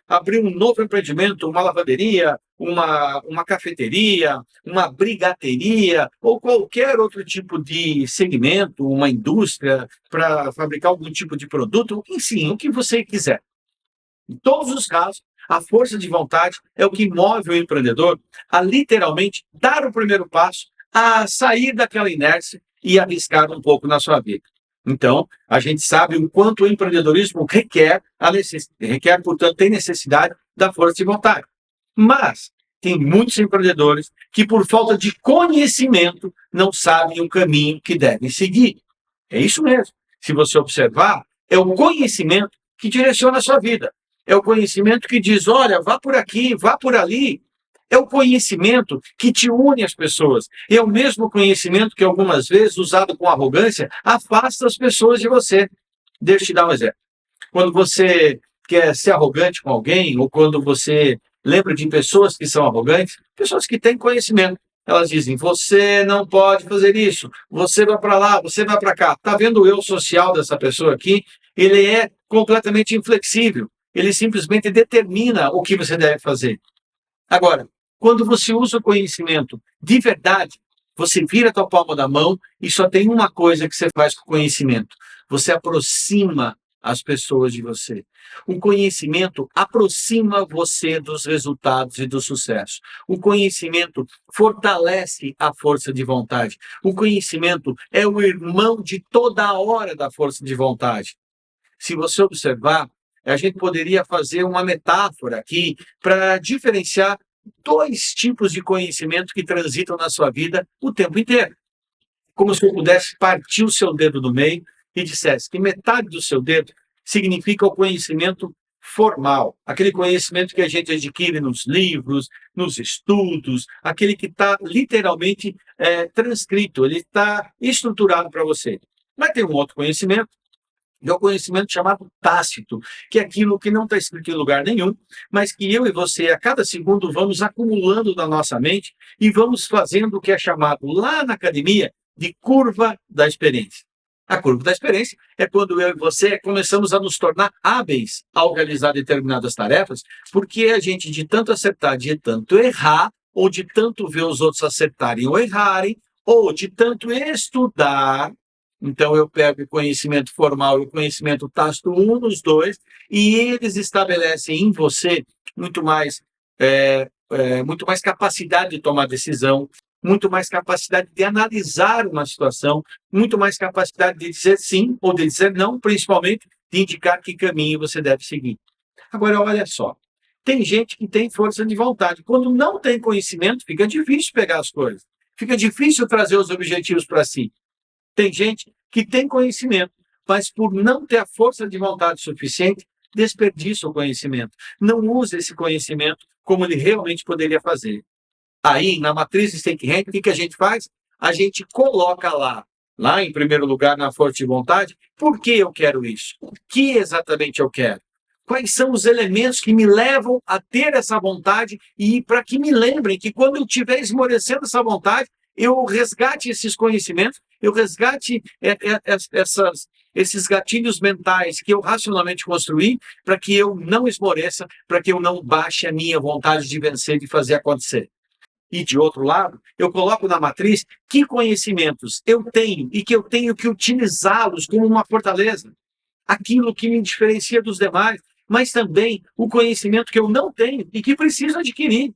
abrir um novo empreendimento, uma lavanderia, uma cafeteria, uma brigaderia, ou qualquer outro tipo de segmento, uma indústria, para fabricar algum tipo de produto, enfim, o que você quiser. Em todos os casos, a força de vontade é o que move o empreendedor a literalmente dar o primeiro passo, a sair daquela inércia e arriscar um pouco na sua vida. Então, a gente sabe o quanto o empreendedorismo requer, portanto, tem necessidade da força de vontade. Mas tem muitos empreendedores que, por falta de conhecimento, não sabem o caminho que devem seguir. É isso mesmo. Se você observar, é o conhecimento que direciona a sua vida. É o conhecimento que diz, olha, vá por aqui, vá por ali. É o conhecimento que te une às pessoas. É o mesmo conhecimento que, algumas vezes, usado com arrogância, afasta as pessoas de você. Deixa eu te dar um exemplo. Quando você quer ser arrogante com alguém, ou quando você lembra de pessoas que são arrogantes, pessoas que têm conhecimento. Elas dizem, você não pode fazer isso, você vai para lá, você vai para cá. Está vendo o eu social dessa pessoa aqui? Ele é completamente inflexível. Ele simplesmente determina o que você deve fazer. Agora, quando você usa o conhecimento de verdade, você vira a tua palma da mão e só tem uma coisa que você faz com o conhecimento. Você aproxima as pessoas de você. O conhecimento aproxima você dos resultados e do sucesso. O conhecimento fortalece a força de vontade. O conhecimento é o irmão de toda a hora da força de vontade. Se você observar, a gente poderia fazer uma metáfora aqui para diferenciar dois tipos de conhecimento que transitam na sua vida o tempo inteiro. como se eu pudesse partir o seu dedo do meio e dissesse que metade do seu dedo significa o conhecimento formal, aquele conhecimento que a gente adquire nos livros, nos estudos, aquele que está literalmente transcrito, ele está estruturado para você. Mas tem um outro conhecimento, que é o conhecimento chamado tácito, que é aquilo que não está escrito em lugar nenhum, mas que eu e você, a cada segundo, vamos acumulando na nossa mente e vamos fazendo o que é chamado lá na academia de curva da experiência. A curva da experiência é quando eu e você começamos a nos tornar hábeis ao realizar determinadas tarefas, porque a gente, de tanto acertar, de tanto errar, ou de tanto ver os outros acertarem ou errarem, ou de tanto estudar, então eu pego o conhecimento formal e o conhecimento tácito, um dos dois, e eles estabelecem em você muito mais capacidade de tomar decisão, muito mais capacidade de analisar uma situação, muito mais capacidade de dizer sim ou de dizer não, principalmente de indicar que caminho você deve seguir. Agora, olha só, tem gente que tem força de vontade. Quando não tem conhecimento, fica difícil pegar as coisas, fica difícil trazer os objetivos para si. Tem gente que tem conhecimento, mas por não ter a força de vontade suficiente, desperdiça o conhecimento. Não usa esse conhecimento como ele realmente poderia fazer. Aí, na matriz Stake-Rank, o que a gente faz? A gente coloca lá em primeiro lugar, na força de vontade, por que eu quero isso? O que exatamente eu quero? Quais são os elementos que me levam a ter essa vontade e para que me lembrem que quando eu estiver esmorecendo essa vontade, eu resgate esses conhecimentos, eu resgate esses gatilhos mentais que eu racionalmente construí para que eu não esmoreça, para que eu não baixe a minha vontade de vencer, de fazer acontecer. E, de outro lado, eu coloco na matriz que conhecimentos eu tenho e que eu tenho que utilizá-los como uma fortaleza. Aquilo que me diferencia dos demais, mas também o conhecimento que eu não tenho e que preciso adquirir.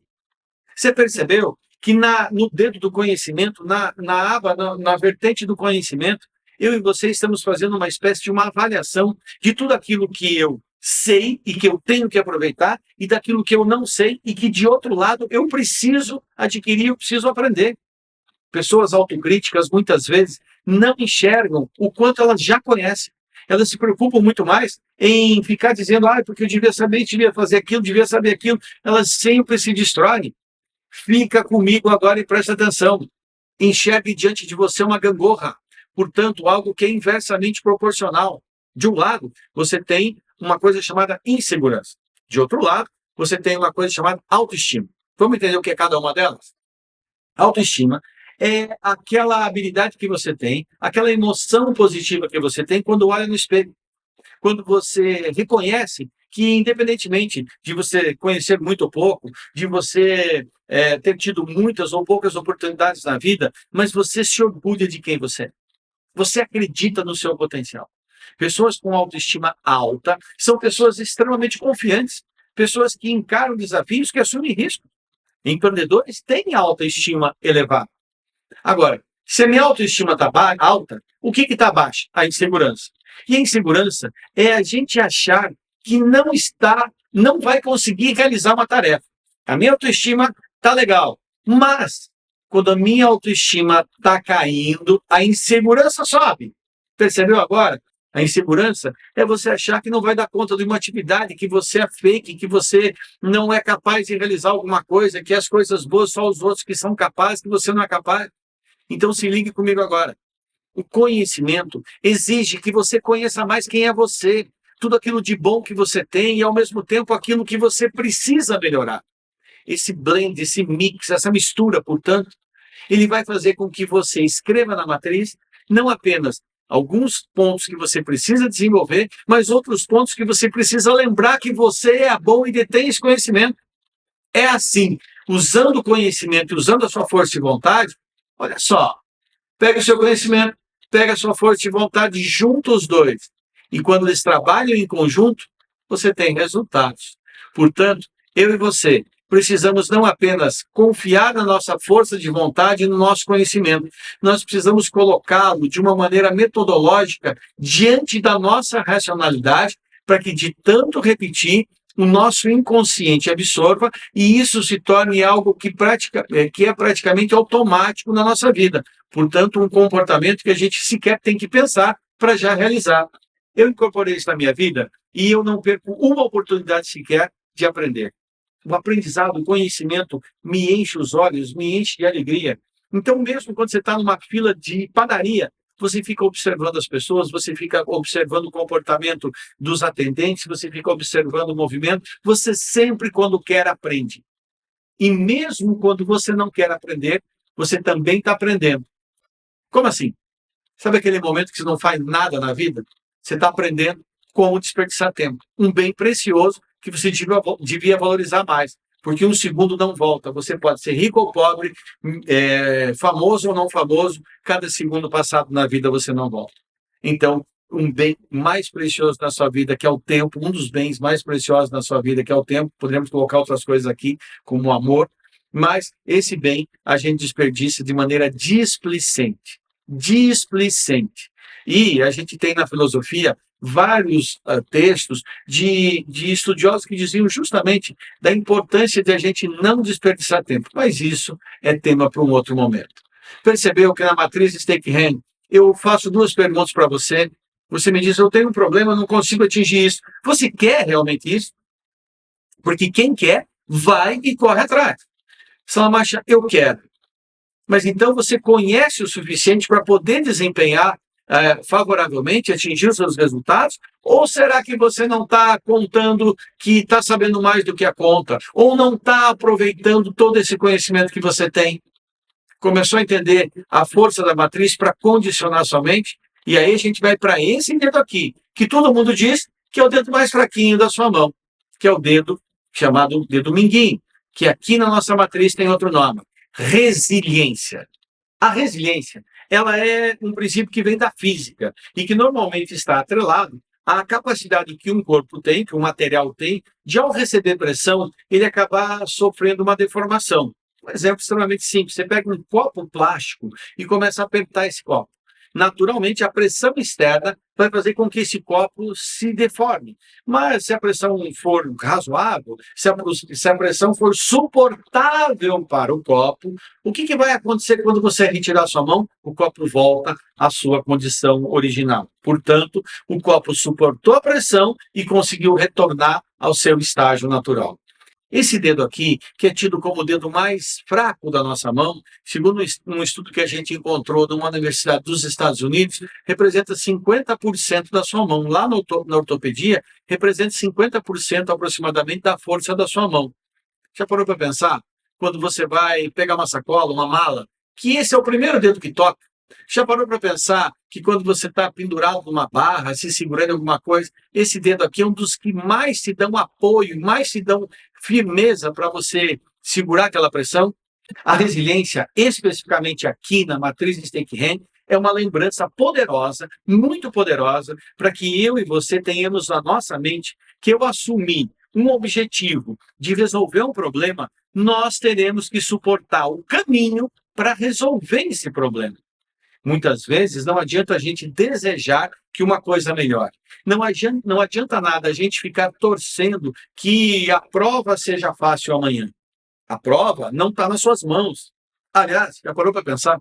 Você percebeu que no dedo do conhecimento, na aba, na vertente do conhecimento, eu e você estamos fazendo uma espécie de uma avaliação de tudo aquilo que eu sei e que eu tenho que aproveitar e daquilo que eu não sei e que, de outro lado, eu preciso adquirir, eu preciso aprender. Pessoas autocríticas, muitas vezes, não enxergam o quanto elas já conhecem. Elas se preocupam muito mais em ficar dizendo, porque eu devia saber, devia fazer aquilo, devia saber aquilo. Elas sempre se destroem. Fica comigo agora e presta atenção. Enxergue diante de você uma gangorra. Portanto, algo que é inversamente proporcional. De um lado, você tem uma coisa chamada insegurança. De outro lado, você tem uma coisa chamada autoestima. Vamos entender o que é cada uma delas? Autoestima é aquela habilidade que você tem, aquela emoção positiva que você tem quando olha no espelho. Quando você reconhece que, independentemente de você conhecer muito ou pouco, de você ter tido muitas ou poucas oportunidades na vida, mas você se orgulha de quem você é. Você acredita no seu potencial. Pessoas com autoestima alta são pessoas extremamente confiantes, pessoas que encaram desafios, que assumem risco. Empreendedores têm autoestima elevada. Agora, se a minha autoestima está alta, o que está baixa? A insegurança. E a insegurança é a gente achar que não vai conseguir realizar uma tarefa. A minha autoestima está legal, mas quando a minha autoestima está caindo, a insegurança sobe. Percebeu agora? A insegurança é você achar que não vai dar conta de uma atividade, que você é fake, que você não é capaz de realizar alguma coisa, que as coisas boas só os outros que são capazes, que você não é capaz. Então se ligue comigo agora. O conhecimento exige que você conheça mais quem é você, tudo aquilo de bom que você tem e, ao mesmo tempo, aquilo que você precisa melhorar. Esse blend, esse mix, essa mistura, portanto, ele vai fazer com que você escreva na matriz não apenas alguns pontos que você precisa desenvolver, mas outros pontos que você precisa lembrar que você é bom e detém esse conhecimento. É assim, usando o conhecimento e usando a sua força de vontade, olha só, pega o seu conhecimento, pega a sua força de vontade, junta os dois. E quando eles trabalham em conjunto, você tem resultados. Portanto, eu e você precisamos não apenas confiar na nossa força de vontade e no nosso conhecimento, nós precisamos colocá-lo de uma maneira metodológica diante da nossa racionalidade, para que, de tanto repetir, o nosso inconsciente absorva e isso se torne algo que é praticamente automático na nossa vida. Portanto, um comportamento que a gente sequer tem que pensar para já realizar. Eu incorporei isso na minha vida e eu não perco uma oportunidade sequer de aprender. O aprendizado, o conhecimento me enche os olhos, me enche de alegria. Então, mesmo quando você está numa fila de padaria, você fica observando as pessoas, você fica observando o comportamento dos atendentes, você fica observando o movimento, você sempre, quando quer, aprende. E mesmo quando você não quer aprender, você também está aprendendo. Como assim? Sabe aquele momento que você não faz nada na vida? Você está aprendendo como desperdiçar tempo. Um bem precioso que você devia valorizar mais. Porque um segundo não volta. Você pode ser rico ou pobre, famoso ou não famoso, cada segundo passado na vida você não volta. Então, um bem mais precioso na sua vida, que é o tempo, um dos bens mais preciosos na sua vida, que é o tempo, poderíamos colocar outras coisas aqui, como o amor, mas esse bem a gente desperdiça de maneira displicente. Displicente. E a gente tem na filosofia vários textos de estudiosos que diziam justamente da importância de a gente não desperdiçar tempo. Mas isso é tema para um outro momento. Percebeu que na matriz Stake-Hand eu faço duas perguntas para você. Você me diz, eu tenho um problema, não consigo atingir isso. Você quer realmente isso? Porque quem quer, vai e corre atrás. Salamacha, eu quero. Mas então você conhece o suficiente para poder desempenhar favoravelmente, atingir os seus resultados? Ou será que você não está contando que está sabendo mais do que a conta? Ou não está aproveitando todo esse conhecimento que você tem? Começou a entender a força da matriz para condicionar sua mente? E aí a gente vai para esse dedo aqui, que todo mundo diz que é o dedo mais fraquinho da sua mão, que é o dedo chamado dedo mindinho, que aqui na nossa matriz tem outro nome, resiliência. A resiliência, ela é um princípio que vem da física e que normalmente está atrelado à capacidade que um corpo tem, que um material tem, de ao receber pressão, ele acabar sofrendo uma deformação. Um exemplo extremamente simples, você pega um copo plástico e começa a apertar esse copo. Naturalmente, a pressão externa vai fazer com que esse copo se deforme. Mas se a pressão for razoável, se a pressão for suportável para o copo, o que vai acontecer quando você retirar sua mão? O copo volta à sua condição original. Portanto, o copo suportou a pressão e conseguiu retornar ao seu estágio natural. Esse dedo aqui, que é tido como o dedo mais fraco da nossa mão, segundo um estudo que a gente encontrou numa universidade dos Estados Unidos, representa 50% da sua mão. Lá na ortopedia, representa 50% aproximadamente da força da sua mão. Já parou para pensar? Quando você vai pegar uma sacola, uma mala, que esse é o primeiro dedo que toca? Já parou para pensar que quando você está pendurado numa barra, se segurando em alguma coisa, esse dedo aqui é um dos que mais te dão apoio, mais te dão firmeza para você segurar aquela pressão? A resiliência, especificamente aqui na matriz Stake-Hand, é uma lembrança poderosa, muito poderosa, para que eu e você tenhamos na nossa mente que eu assumi um objetivo de resolver um problema, nós teremos que suportar o caminho para resolver esse problema. Muitas vezes não adianta a gente desejar que uma coisa melhore. Não adianta nada a gente ficar torcendo que a prova seja fácil amanhã. A prova não está nas suas mãos. Aliás, já parou para pensar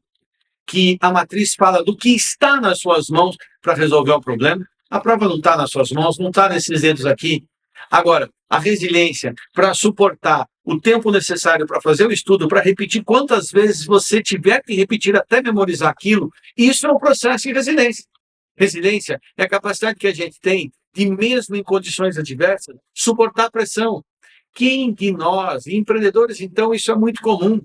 que a matriz fala do que está nas suas mãos para resolver o problema? A prova não está nas suas mãos, não está nesses dedos aqui. Agora, a resiliência para suportar o tempo necessário para fazer o estudo, para repetir quantas vezes você tiver que repetir até memorizar aquilo, isso é um processo de resiliência. Resiliência é a capacidade que a gente tem de, mesmo em condições adversas, suportar a pressão. Quem de nós, empreendedores, então, isso é muito comum.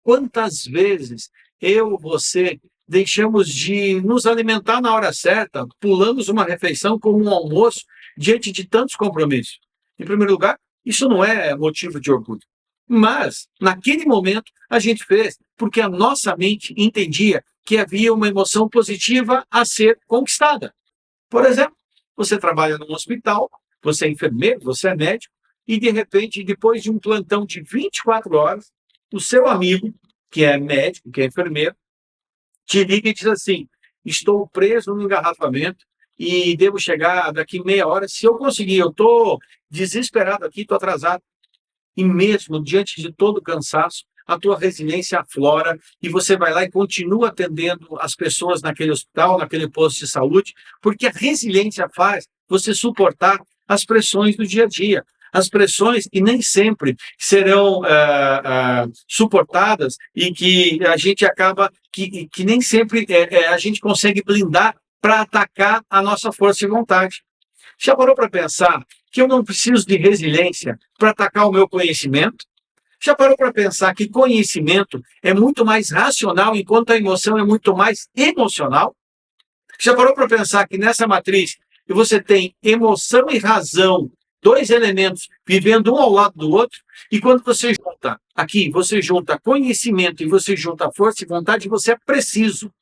Quantas vezes eu, você, deixamos de nos alimentar na hora certa, pulamos uma refeição como um almoço diante de tantos compromissos? Em primeiro lugar, isso não é motivo de orgulho. Mas, naquele momento, a gente fez porque a nossa mente entendia que havia uma emoção positiva a ser conquistada. Por exemplo, você trabalha num hospital, você é enfermeiro, você é médico, e de repente, depois de um plantão de 24 horas, o seu amigo, que é médico, que é enfermeiro, te liga e diz assim: estou preso no engarrafamento e devo chegar daqui meia hora. Se eu conseguir, eu estou desesperado aqui, estou atrasado. E mesmo diante de todo o cansaço, a tua resiliência aflora e você vai lá e continua atendendo as pessoas naquele hospital, naquele posto de saúde, porque a resiliência faz você suportar as pressões do dia a dia. As pressões que nem sempre serão suportadas e que a gente acaba, que nem sempre a gente consegue blindar para atacar a nossa força de vontade. Já parou para pensar que eu não preciso de resiliência para atacar o meu conhecimento? Já parou para pensar que conhecimento é muito mais racional, enquanto a emoção é muito mais emocional? Já parou para pensar que nessa matriz você tem emoção e razão, dois elementos vivendo um ao lado do outro, e quando você junta aqui, você junta conhecimento e você junta força e vontade, você é preciso.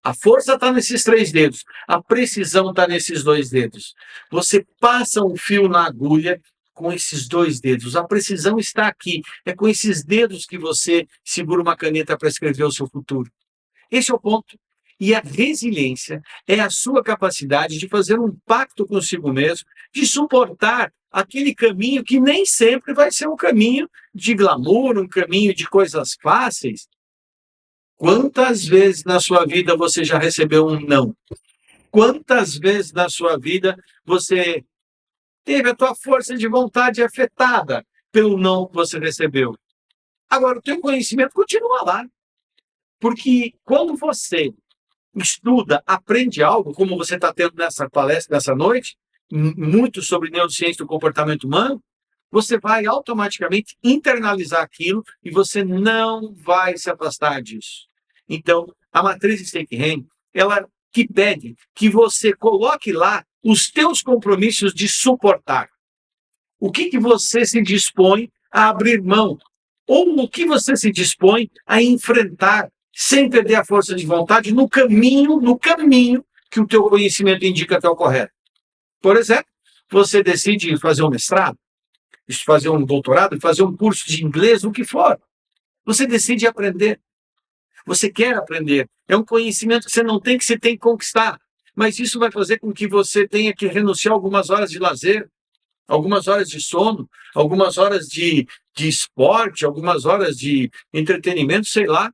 A força está nesses 3 dedos, a precisão está nesses 2 dedos. Você passa um fio na agulha com esses 2 dedos. A precisão está aqui. É com esses dedos que você segura uma caneta para escrever o seu futuro. Esse é o ponto. E a resiliência é a sua capacidade de fazer um pacto consigo mesmo, de suportar aquele caminho que nem sempre vai ser um caminho de glamour, um caminho de coisas fáceis. Quantas vezes na sua vida você já recebeu um não? Quantas vezes na sua vida você teve a tua força de vontade afetada pelo não que você recebeu? Agora, o teu conhecimento continua lá. Porque quando você estuda, aprende algo, como você está tendo nessa palestra, nessa noite, muito sobre neurociência do comportamento humano, você vai automaticamente internalizar aquilo e você não vai se afastar disso. Então, a matriz Stake-Hand, ela que pede que você coloque lá os teus compromissos de suportar. O que você se dispõe a abrir mão? Ou o que você se dispõe a enfrentar sem perder a força de vontade no caminho que o teu conhecimento indica que é o correto. Por exemplo, você decide fazer um mestrado, fazer um doutorado, fazer um curso de inglês, o que for. Você decide aprender. Você quer aprender. É um conhecimento que você não tem, que você tem que conquistar. Mas isso vai fazer com que você tenha que renunciar a algumas horas de lazer, algumas horas de sono, algumas horas de esporte, algumas horas de entretenimento, sei lá.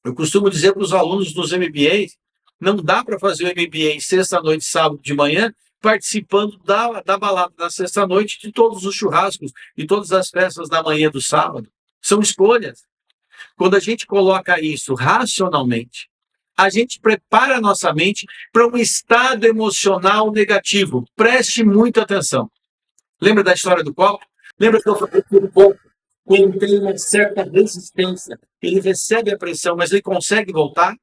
Eu costumo dizer para os alunos dos MBAs, não dá para fazer o MBA sexta-noite, sábado de manhã, participando da balada da sexta-noite, de todos os churrascos, de todas as festas da manhã do sábado. São escolhas. Quando a gente coloca isso racionalmente, a gente prepara a nossa mente para um estado emocional negativo. Preste muita atenção. Lembra da história do copo? Lembra que eu falei que o copo, quando tem uma certa resistência, ele recebe a pressão, mas ele consegue voltar?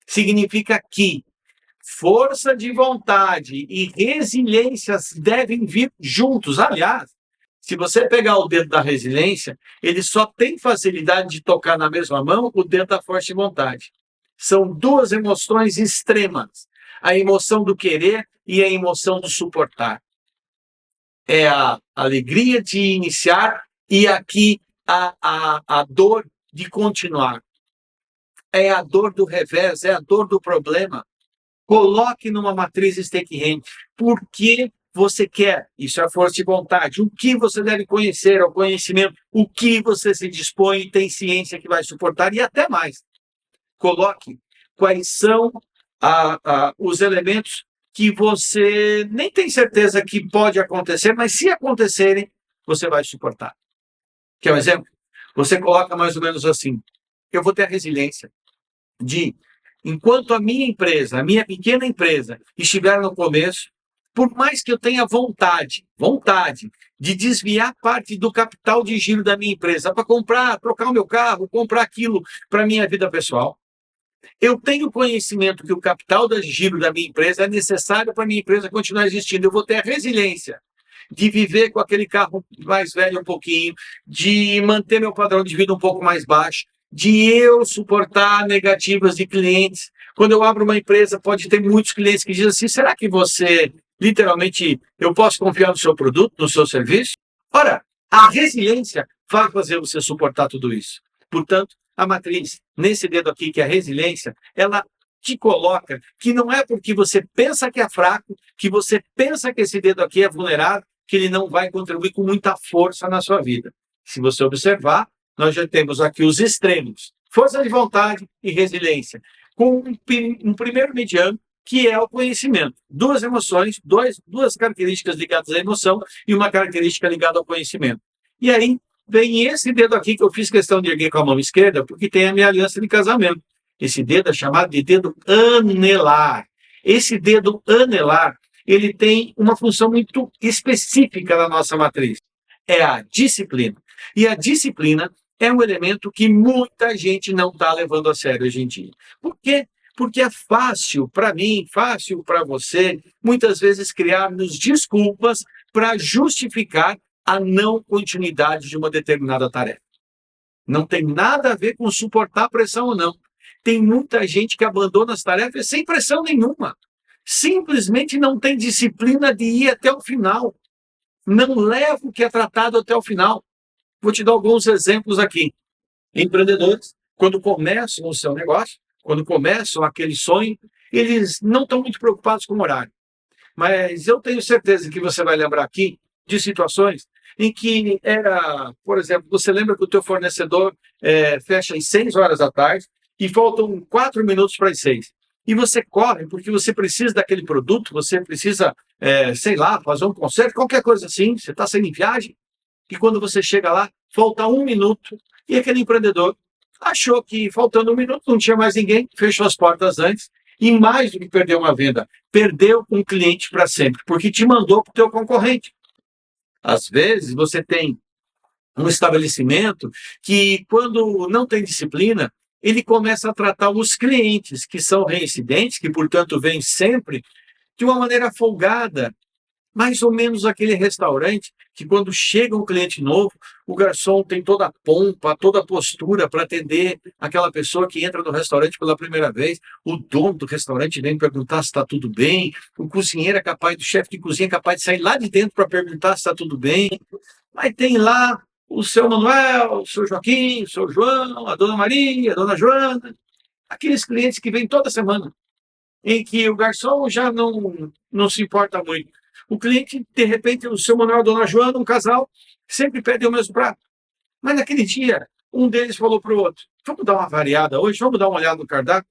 Significa que força de vontade e resiliência devem vir juntos. Aliás, se você pegar o dedo da resiliência, ele só tem facilidade de tocar na mesma mão o dedo da força de vontade. São 2 emoções extremas. A emoção do querer e a emoção do suportar. É a alegria de iniciar e aqui a dor de continuar. É a dor do revés, é a dor do problema. Coloque numa matriz Stake-Hand. Por que você quer? Isso é a força de vontade. O que você deve conhecer, é o conhecimento. O que você se dispõe e tem ciência que vai suportar e até mais. Coloque quais são os elementos que você nem tem certeza que pode acontecer, mas se acontecerem, você vai suportar. Quer um exemplo? Você coloca mais ou menos assim: eu vou ter a resiliência de, enquanto a minha empresa, a minha pequena empresa, estiver no começo, por mais que eu tenha vontade de desviar parte do capital de giro da minha empresa para trocar o meu carro, comprar aquilo para a minha vida pessoal, eu tenho conhecimento que o capital de giro da minha empresa é necessário para a minha empresa continuar existindo. Eu vou ter a resiliência de viver com aquele carro mais velho um pouquinho, de manter meu padrão de vida um pouco mais baixo, de eu suportar negativas de clientes. Quando eu abro uma empresa, pode ter muitos clientes que dizem assim: será que você, literalmente, eu posso confiar no seu produto, no seu serviço? Ora, a resiliência vai fazer você suportar tudo isso. Portanto, a matriz, nesse dedo aqui, que é a resiliência, ela te coloca que não é porque você pensa que é fraco, que você pensa que esse dedo aqui é vulnerável, que ele não vai contribuir com muita força na sua vida. Se você observar, nós já temos aqui os extremos, força de vontade e resiliência, com um primeiro mediano, que é o conhecimento. Duas emoções, duas características ligadas à emoção e uma característica ligada ao conhecimento. E aí vem esse dedo aqui que eu fiz questão de erguer com a mão esquerda, porque tem a minha aliança de casamento. Esse dedo é chamado de dedo anelar. Esse dedo anelar, ele tem uma função muito específica na nossa matriz. É a disciplina. E a disciplina é um elemento que muita gente não está levando a sério hoje em dia. Por quê? Porque é fácil para mim, fácil para você, muitas vezes criarmos desculpas para justificar a não continuidade de uma determinada tarefa. Não tem nada a ver com suportar pressão ou não. Tem muita gente que abandona as tarefas sem pressão nenhuma. Simplesmente não tem disciplina de ir até o final. Não leva o que é tratado até o final. Vou te dar alguns exemplos aqui. Empreendedores, quando começam o seu negócio, quando começam aquele sonho, eles não estão muito preocupados com o horário. Mas eu tenho certeza que você vai lembrar aqui de situações em que era, por exemplo, você lembra que o teu fornecedor fecha às 6 horas da tarde e faltam 4 minutos para as 6. E você corre porque você precisa daquele produto, você precisa, sei lá, fazer um concerto, qualquer coisa assim, você está saindo em viagem, e quando você chega lá, falta 1 minuto, e aquele empreendedor achou que faltando 1 minuto não tinha mais ninguém, fechou as portas antes, e mais do que perder uma venda, perdeu um cliente para sempre, porque te mandou para o teu concorrente. Às vezes você tem um estabelecimento que, quando não tem disciplina, ele começa a tratar os clientes que são reincidentes, que, portanto, vêm sempre, de uma maneira folgada. Mais ou menos aquele restaurante que, quando chega um cliente novo, o garçom tem toda a pompa, toda a postura para atender aquela pessoa que entra no restaurante pela primeira vez. O dono do restaurante vem perguntar se está tudo bem. O cozinheiro é capaz, do chefe de cozinha é capaz de sair lá de dentro para perguntar se está tudo bem. Mas tem lá o seu Manuel, o seu Joaquim, o seu João, a dona Maria, a dona Joana, aqueles clientes que vêm toda semana, em que o garçom já não se importa muito. O cliente, de repente, o seu Manuel e a dona Joana, um casal, sempre pedem o mesmo prato. Mas naquele dia, um deles falou para o outro, vamos dar uma variada hoje, vamos dar uma olhada no cardápio.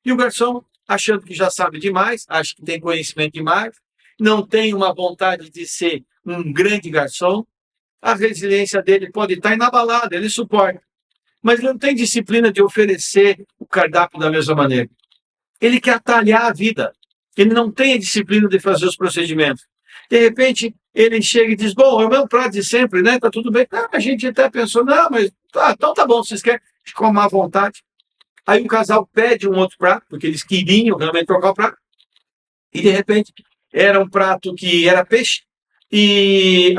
E o garçom, achando que já sabe demais, acha que tem conhecimento demais, não tem uma vontade de ser um grande garçom, a resiliência dele pode estar inabalada, ele suporta. Mas ele não tem disciplina de oferecer o cardápio da mesma maneira. Ele quer atalhar a vida. Ele não tem a disciplina de fazer os procedimentos. De repente, ele chega e diz, bom, é o mesmo prato de sempre, né? Tá tudo bem. A gente até pensou, não, mas então tá bom, vocês querem com má vontade. Aí o casal pede um outro prato, porque eles queriam realmente trocar o prato. E, de repente, era um prato que era peixe, e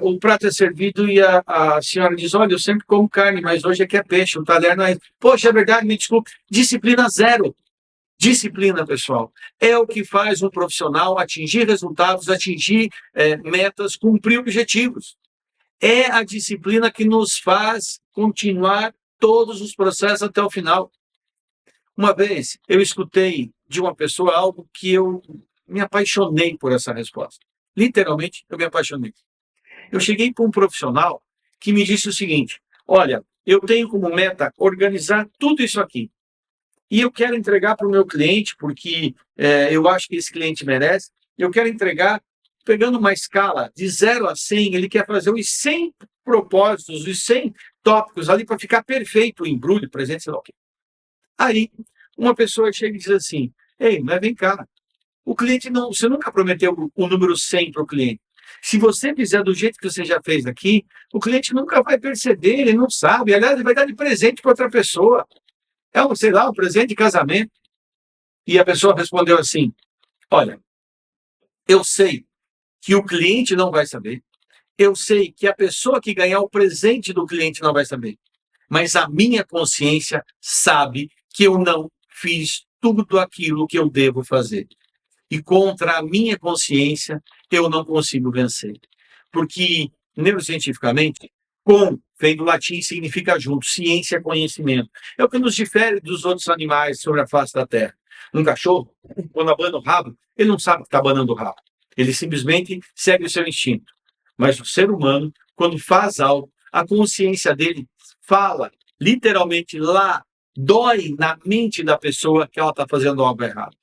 o prato é servido e a senhora diz, olha, eu sempre como carne, mas hoje aqui é peixe, o talher não é... Poxa, é verdade, me desculpe. Disciplina zero. Disciplina, pessoal, é o que faz um profissional atingir resultados, atingir metas, cumprir objetivos. É a disciplina que nos faz continuar todos os processos até o final. Uma vez, eu escutei de uma pessoa algo que eu me apaixonei por essa resposta. Literalmente, eu me apaixonei. Eu cheguei para um profissional que me disse o seguinte, olha, eu tenho como meta organizar tudo isso aqui. E eu quero entregar para o meu cliente, porque eu acho que esse cliente merece. Eu quero entregar, pegando uma escala de 0 a 100, ele quer fazer os 100 propósitos, os 100 tópicos ali para ficar perfeito o embrulho, presente, sei lá o quê. Aí, uma pessoa chega e diz assim, ei, mas vem cá, o cliente não, você nunca prometeu o número 100 para o cliente. Se você fizer do jeito que você já fez aqui, o cliente nunca vai perceber, ele não sabe. Aliás, ele vai dar de presente para outra pessoa. Sei lá, um presente de casamento. E a pessoa respondeu assim, olha, eu sei que o cliente não vai saber, eu sei que a pessoa que ganhar o presente do cliente não vai saber, mas a minha consciência sabe que eu não fiz tudo aquilo que eu devo fazer. E contra a minha consciência, eu não consigo vencer. Porque, neurocientificamente, com, vem do latim, significa junto. Ciência é conhecimento. É o que nos difere dos outros animais sobre a face da Terra. Um cachorro, quando abana o rabo, ele não sabe que está abanando o rabo. Ele simplesmente segue o seu instinto. Mas o ser humano, quando faz algo, a consciência dele fala, literalmente lá, dói na mente da pessoa que ela está fazendo algo errado.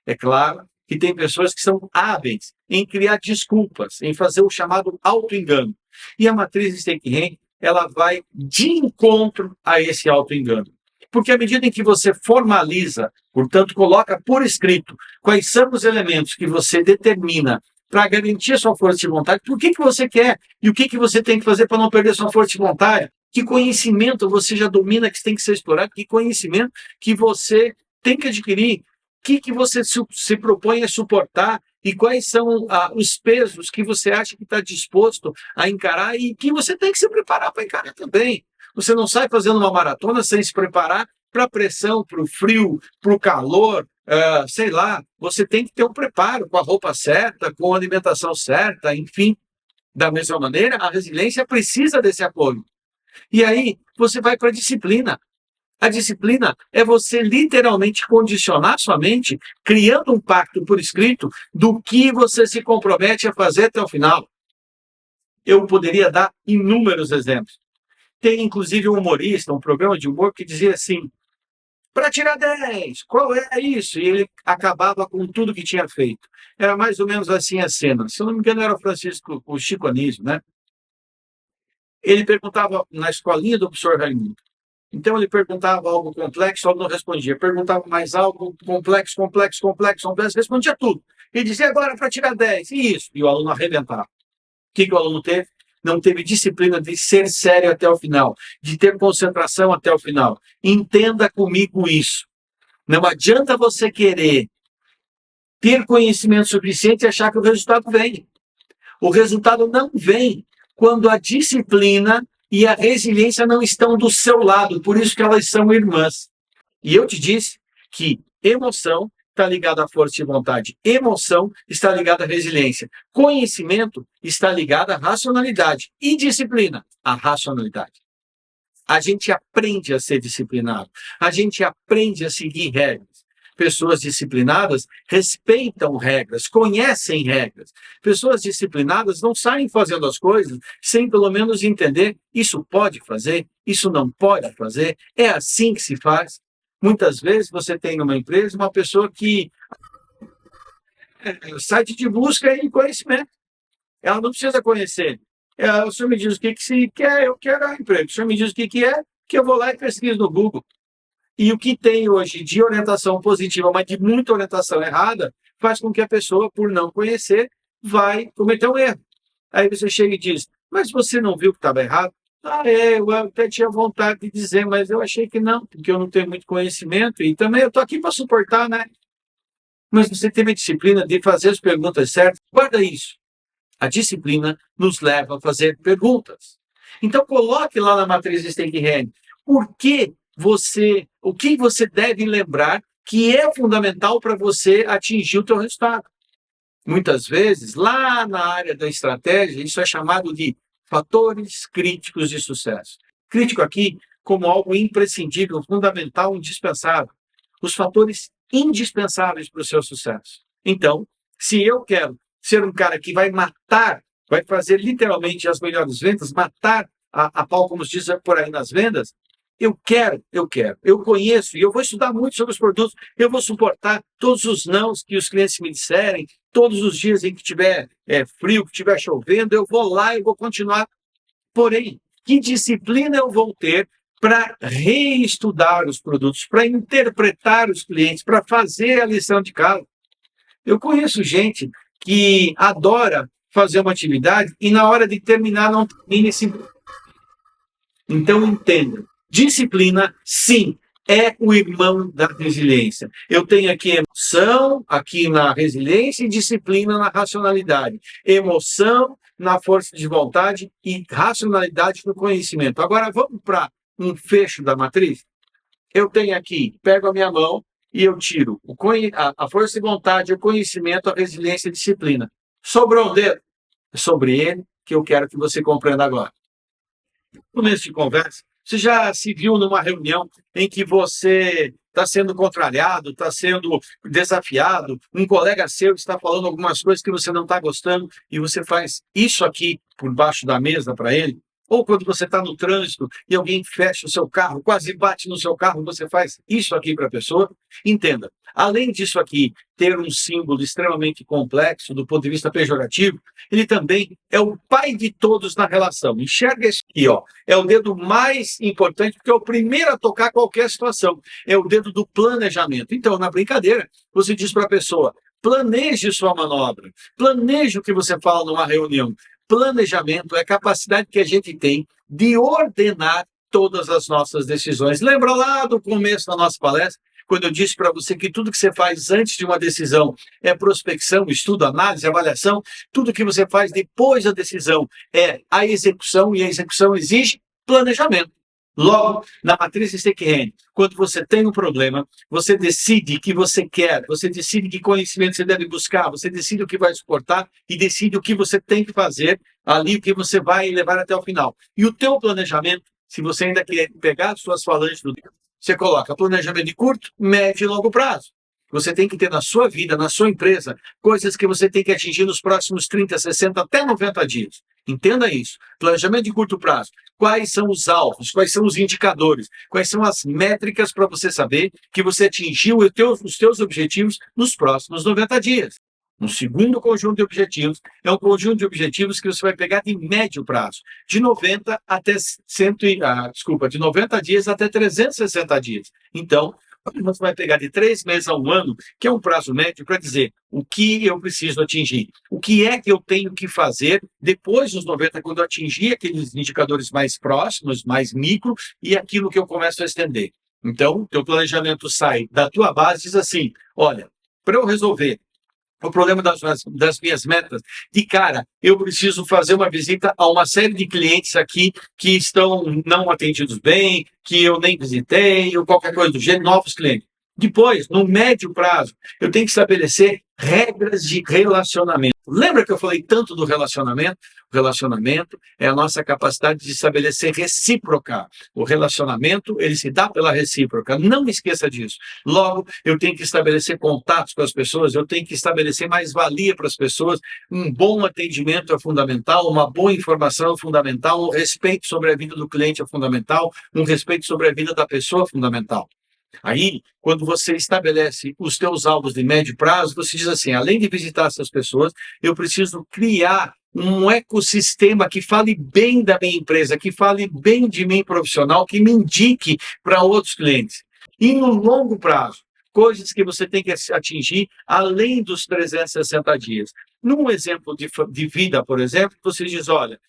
É claro que tem pessoas que são hábeis em criar desculpas, em fazer o chamado auto-engano. E a matriz Steinhart, ela vai de encontro a esse auto-engano. Porque à medida em que você formaliza, portanto, coloca por escrito quais são os elementos que você determina para garantir a sua força de vontade, por que você quer e o que você tem que fazer para não perder sua força de vontade, que conhecimento você já domina que tem que ser explorado, que conhecimento que você tem que adquirir, que você se propõe a suportar e quais são os pesos que você acha que está disposto a encarar e que você tem que se preparar para encarar também. Você não sai fazendo uma maratona sem se preparar para a pressão, para o frio, para o calor, sei lá. Você tem que ter um preparo com a roupa certa, com a alimentação certa, enfim. Da mesma maneira, a resiliência precisa desse apoio. E aí, você vai para a disciplina. A disciplina é você literalmente condicionar sua mente, criando um pacto por escrito do que você se compromete a fazer até o final. Eu poderia dar inúmeros exemplos. Tem, inclusive, um humorista, um programa de humor, que dizia assim, para tirar 10, qual é isso? E ele acabava com tudo que tinha feito. Era mais ou menos assim a cena. Se eu não me engano, era o Chico Anísio, né? Ele perguntava na escolinha do professor Raimundo. Então, ele perguntava algo complexo, ele não respondia. Perguntava mais algo complexo, respondia tudo. Ele dizia, agora para tirar 10. E isso? E o aluno arrebentava. O que o aluno teve? Não teve disciplina de ser sério até o final, de ter concentração até o final. Entenda comigo isso. Não adianta você querer ter conhecimento suficiente e achar que o resultado vem. O resultado não vem quando a disciplina e a resiliência não estão do seu lado, por isso que elas são irmãs. E eu te disse que emoção está ligada à força de vontade, emoção está ligada à resiliência, conhecimento está ligado à racionalidade e disciplina, à racionalidade. A gente aprende a ser disciplinado, a gente aprende a seguir regras. Pessoas disciplinadas respeitam regras, conhecem regras. Pessoas disciplinadas não saem fazendo as coisas sem pelo menos entender isso pode fazer, isso não pode fazer, é assim que se faz. Muitas vezes você tem numa empresa uma pessoa que site de busca e conhecimento. Ela não precisa conhecer. O senhor me diz o que se quer, eu quero emprego. O senhor me diz o que é, que eu vou lá e pesquiso no Google. E o que tem hoje de orientação positiva, mas de muita orientação errada, faz com que a pessoa, por não conhecer, vai cometer um erro. Aí você chega e diz, mas você não viu que estava errado? Eu até tinha vontade de dizer, mas eu achei que não, porque eu não tenho muito conhecimento e também eu estou aqui para suportar, né? Mas você teve a disciplina de fazer as perguntas certas. Guarda isso. A disciplina nos leva a fazer perguntas. Então, coloque lá na matriz Steinhart o que você deve lembrar que é fundamental para você atingir o seu resultado. Muitas vezes, lá na área da estratégia, isso é chamado de fatores críticos de sucesso. Crítico aqui como algo imprescindível, fundamental, indispensável. Os fatores indispensáveis para o seu sucesso. Então, se eu quero ser um cara que vai matar, vai fazer literalmente as melhores vendas, matar a pau, como se diz por aí nas vendas, eu conheço e eu vou estudar muito sobre os produtos, eu vou suportar todos os nãos que os clientes me disserem, todos os dias em que tiver frio, que tiver chovendo, eu vou lá e vou continuar. Porém, que disciplina eu vou ter para reestudar os produtos, para interpretar os clientes, para fazer a lição de casa? Eu conheço gente que adora fazer uma atividade e na hora de terminar não termina esse. Então, entenda. Disciplina, sim, é o irmão da resiliência. Eu tenho aqui emoção, aqui na resiliência, e disciplina na racionalidade. Emoção na força de vontade e racionalidade no conhecimento. Agora, vamos para um fecho da matriz? Eu tenho aqui, pego a minha mão e eu tiro a força de vontade, o conhecimento, a resiliência e a disciplina. Sobrou um dedo? É sobre ele que eu quero que você compreenda agora. No começo de conversa, Você já se viu numa reunião em que você está sendo contrariado, está sendo desafiado, um colega seu está falando algumas coisas que você não está gostando e você faz isso aqui por baixo da mesa para ele? Ou quando você está no trânsito e alguém fecha o seu carro, quase bate no seu carro, você faz isso aqui para a pessoa? Entenda, além disso aqui ter um símbolo extremamente complexo do ponto de vista pejorativo, ele também é o pai de todos na relação. Enxerga isso aqui, ó. É o dedo mais importante, porque é o primeiro a tocar qualquer situação. É o dedo do planejamento. Então, na brincadeira, você diz para a pessoa, planeje sua manobra, planeje o que você fala numa reunião. Planejamento é a capacidade que a gente tem de ordenar todas as nossas decisões. Lembra lá do começo da nossa palestra, quando eu disse para você que tudo que você faz antes de uma decisão é prospecção, estudo, análise, avaliação, tudo que você faz depois da decisão é a execução, e a execução exige planejamento. Logo, na matriz Steinke-Hennig, quando você tem um problema, você decide o que você quer, você decide que conhecimento você deve buscar, você decide o que vai suportar e decide o que você tem que fazer ali, o que você vai levar até o final. E o teu planejamento, se você ainda quer pegar as suas falanges do dedo, você coloca planejamento de curto, médio e longo prazo. Você tem que ter na sua vida, na sua empresa, coisas que você tem que atingir nos próximos 30, 60, até 90 dias. Entenda isso. Planejamento de curto prazo. Quais são os alvos? Quais são os indicadores? Quais são as métricas para você saber que você atingiu os teus objetivos nos próximos 90 dias? Um segundo conjunto de objetivos é um conjunto de objetivos que você vai pegar de médio prazo, de 90 dias até 360 dias. Então, você vai pegar de 3 meses a 1 ano, que é um prazo médio, para dizer o que eu preciso atingir. O que é que eu tenho que fazer depois dos 90, quando eu atingir aqueles indicadores mais próximos, mais micro, e aquilo que eu começo a estender. Então, teu planejamento sai da tua base e diz assim, olha, para eu resolver o problema das minhas metas, de cara, eu preciso fazer uma visita a uma série de clientes aqui que estão não atendidos bem, que eu nem visitei, ou qualquer coisa do gênero, novos clientes. Depois, no médio prazo, eu tenho que estabelecer regras de relacionamento. Lembra que eu falei tanto do relacionamento? O relacionamento é a nossa capacidade de estabelecer recíproca. O relacionamento, ele se dá pela recíproca. Não esqueça disso. Logo, eu tenho que estabelecer contatos com as pessoas, eu tenho que estabelecer mais-valia para as pessoas. Um bom atendimento é fundamental, uma boa informação é fundamental, um respeito sobre a vida do cliente é fundamental, um respeito sobre a vida da pessoa é fundamental. Aí, quando você estabelece os teus alvos de médio prazo, você diz assim, além de visitar essas pessoas, eu preciso criar um ecossistema que fale bem da minha empresa, que fale bem de mim profissional, que me indique para outros clientes. E no longo prazo, coisas que você tem que atingir além dos 360 dias. Num exemplo de vida, por exemplo, você diz, olha,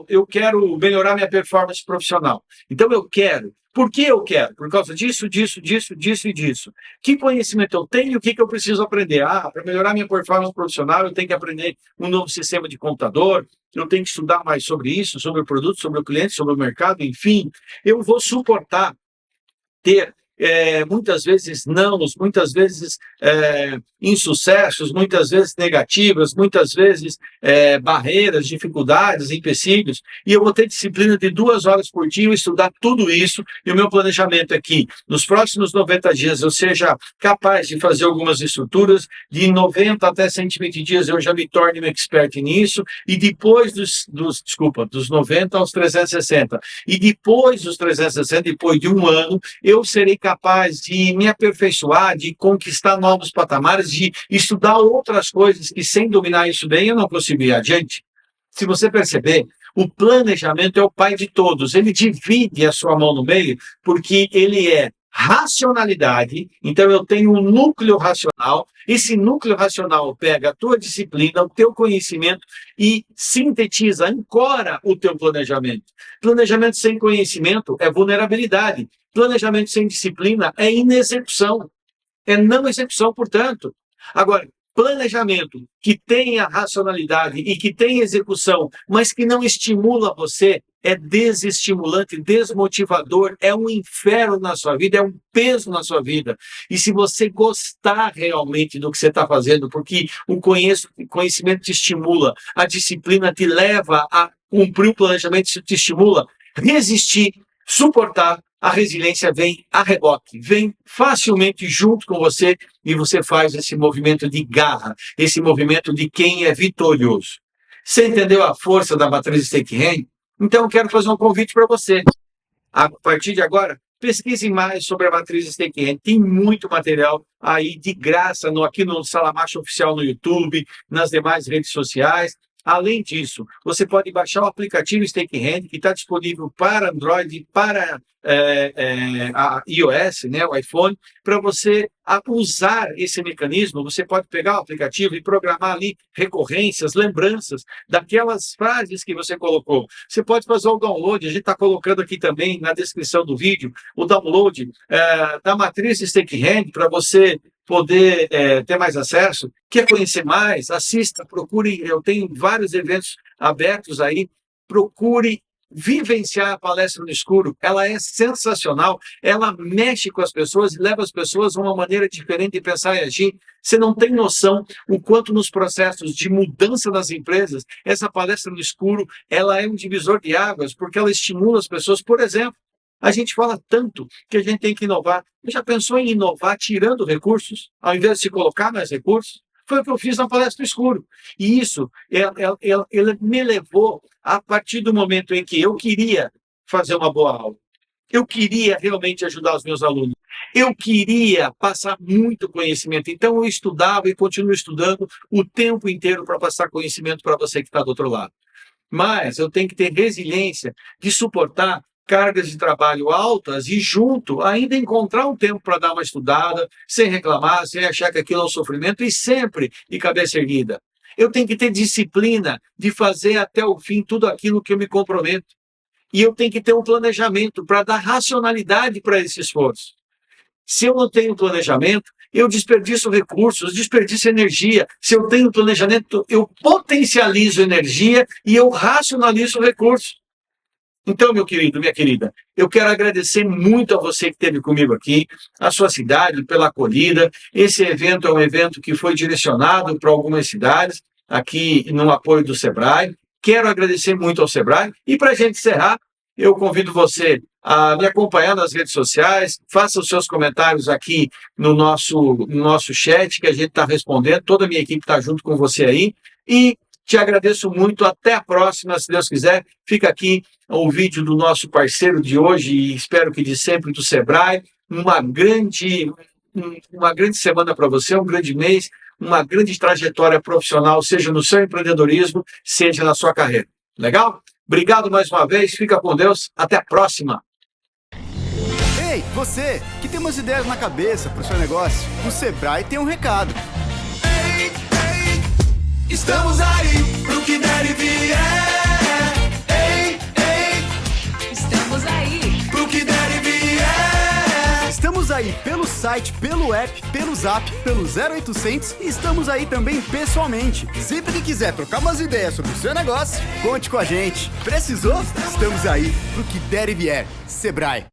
eu quero melhorar minha performance profissional. Então eu quero. Por que eu quero? Por causa disso e disso. Que conhecimento eu tenho e o que eu preciso aprender? Para melhorar minha performance profissional, eu tenho que aprender um novo sistema de computador, eu tenho que estudar mais sobre isso, sobre o produto, sobre o cliente, sobre o mercado, enfim. Eu vou suportar ter muitas vezes nãos, muitas vezes insucessos, muitas vezes negativas, muitas vezes barreiras, dificuldades, empecilhos, e eu vou ter disciplina de 2 horas por dia, estudar tudo isso, e o meu planejamento é que nos próximos 90 dias eu seja capaz de fazer algumas estruturas, de 90 até 120 dias eu já me torne um expert nisso, e depois dos 90 aos 360, e depois dos 360, depois de 1 ano, eu serei capaz de me aperfeiçoar, de conquistar novos patamares, de estudar outras coisas que sem dominar isso bem eu não consigo ir adiante. Se você perceber, o planejamento é o pai de todos. Ele divide a sua mão no meio porque ele é racionalidade, então eu tenho um núcleo racional, esse núcleo racional pega a tua disciplina, o teu conhecimento e sintetiza, ancora o teu planejamento. Planejamento sem conhecimento é vulnerabilidade, planejamento sem disciplina é inexecução, é não execução, portanto. Agora, planejamento que tenha racionalidade e que tenha execução, mas que não estimula você, é desestimulante, desmotivador, é um inferno na sua vida, é um peso na sua vida. E se você gostar realmente do que você está fazendo, porque o conhecimento te estimula, a disciplina te leva a cumprir o planejamento, isso te estimula, resistir suportar, a resiliência vem a reboque, vem facilmente junto com você e você faz esse movimento de garra, esse movimento de quem é vitorioso. Você entendeu a força da matriz Stake-Hand? Então eu quero fazer um convite para você. A partir de agora, pesquise mais sobre a matriz Stake-Hand. Tem muito material aí de graça aqui no Salamacho Oficial no YouTube, nas demais redes sociais. Além disso, você pode baixar o aplicativo Stake-Hand, que está disponível para Android, para a iOS, né, o iPhone, para você usar esse mecanismo. Você pode pegar o aplicativo e programar ali recorrências, lembranças daquelas frases que você colocou. Você pode fazer o download, a gente está colocando aqui também na descrição do vídeo, o download da matriz Stake-Hand para você poder ter mais acesso. Quer conhecer mais? Assista, procure, eu tenho vários eventos abertos aí, procure vivenciar a palestra no escuro. Ela é sensacional, ela mexe com as pessoas e leva as pessoas a uma maneira diferente de pensar e agir. Você não tem noção o quanto nos processos de mudança das empresas, essa palestra no escuro, ela é um divisor de águas, porque ela estimula as pessoas. Por exemplo, a gente fala tanto que a gente tem que inovar. Você já pensou em inovar tirando recursos, ao invés de se colocar mais recursos? Foi o que eu fiz na palestra no escuro. E isso, ele me levou a partir do momento em que eu queria fazer uma boa aula. Eu queria realmente ajudar os meus alunos. Eu queria passar muito conhecimento. Então, eu estudava e continuo estudando o tempo inteiro para passar conhecimento para você que está do outro lado. Mas eu tenho que ter resiliência de suportar cargas de trabalho altas e junto ainda encontrar um tempo para dar uma estudada, sem reclamar, sem achar que aquilo é um sofrimento e sempre de cabeça erguida. Eu tenho que ter disciplina de fazer até o fim tudo aquilo que eu me comprometo. E eu tenho que ter um planejamento para dar racionalidade para esse esforço. Se eu não tenho planejamento, eu desperdiço recursos, desperdiço energia. Se eu tenho planejamento, eu potencializo energia e eu racionalizo recursos. Então, meu querido, minha querida, eu quero agradecer muito a você que esteve comigo aqui, a sua cidade, pela acolhida. Esse evento é um evento que foi direcionado para algumas cidades, aqui no apoio do Sebrae. Quero agradecer muito ao Sebrae. E para a gente encerrar, eu convido você a me acompanhar nas redes sociais, faça os seus comentários aqui no nosso chat, que a gente está respondendo, toda a minha equipe está junto com você aí. E te agradeço muito, até a próxima, se Deus quiser. Fica aqui o vídeo do nosso parceiro de hoje e espero que de sempre do Sebrae. Uma grande semana para você, um grande mês, uma grande trajetória profissional, seja no seu empreendedorismo, seja na sua carreira. Legal? Obrigado mais uma vez, fica com Deus, até a próxima! Ei, você que tem umas ideias na cabeça para o seu negócio, o Sebrae tem um recado. Estamos aí pro que der e vier. Ei, ei. Estamos aí. Pro que der e vier. Estamos aí pelo site, pelo app, pelo zap, pelo 0800 e estamos aí também pessoalmente. Sempre que quiser trocar umas ideias sobre o seu negócio, conte com a gente. Precisou? Estamos aí pro que der e vier. Sebrae.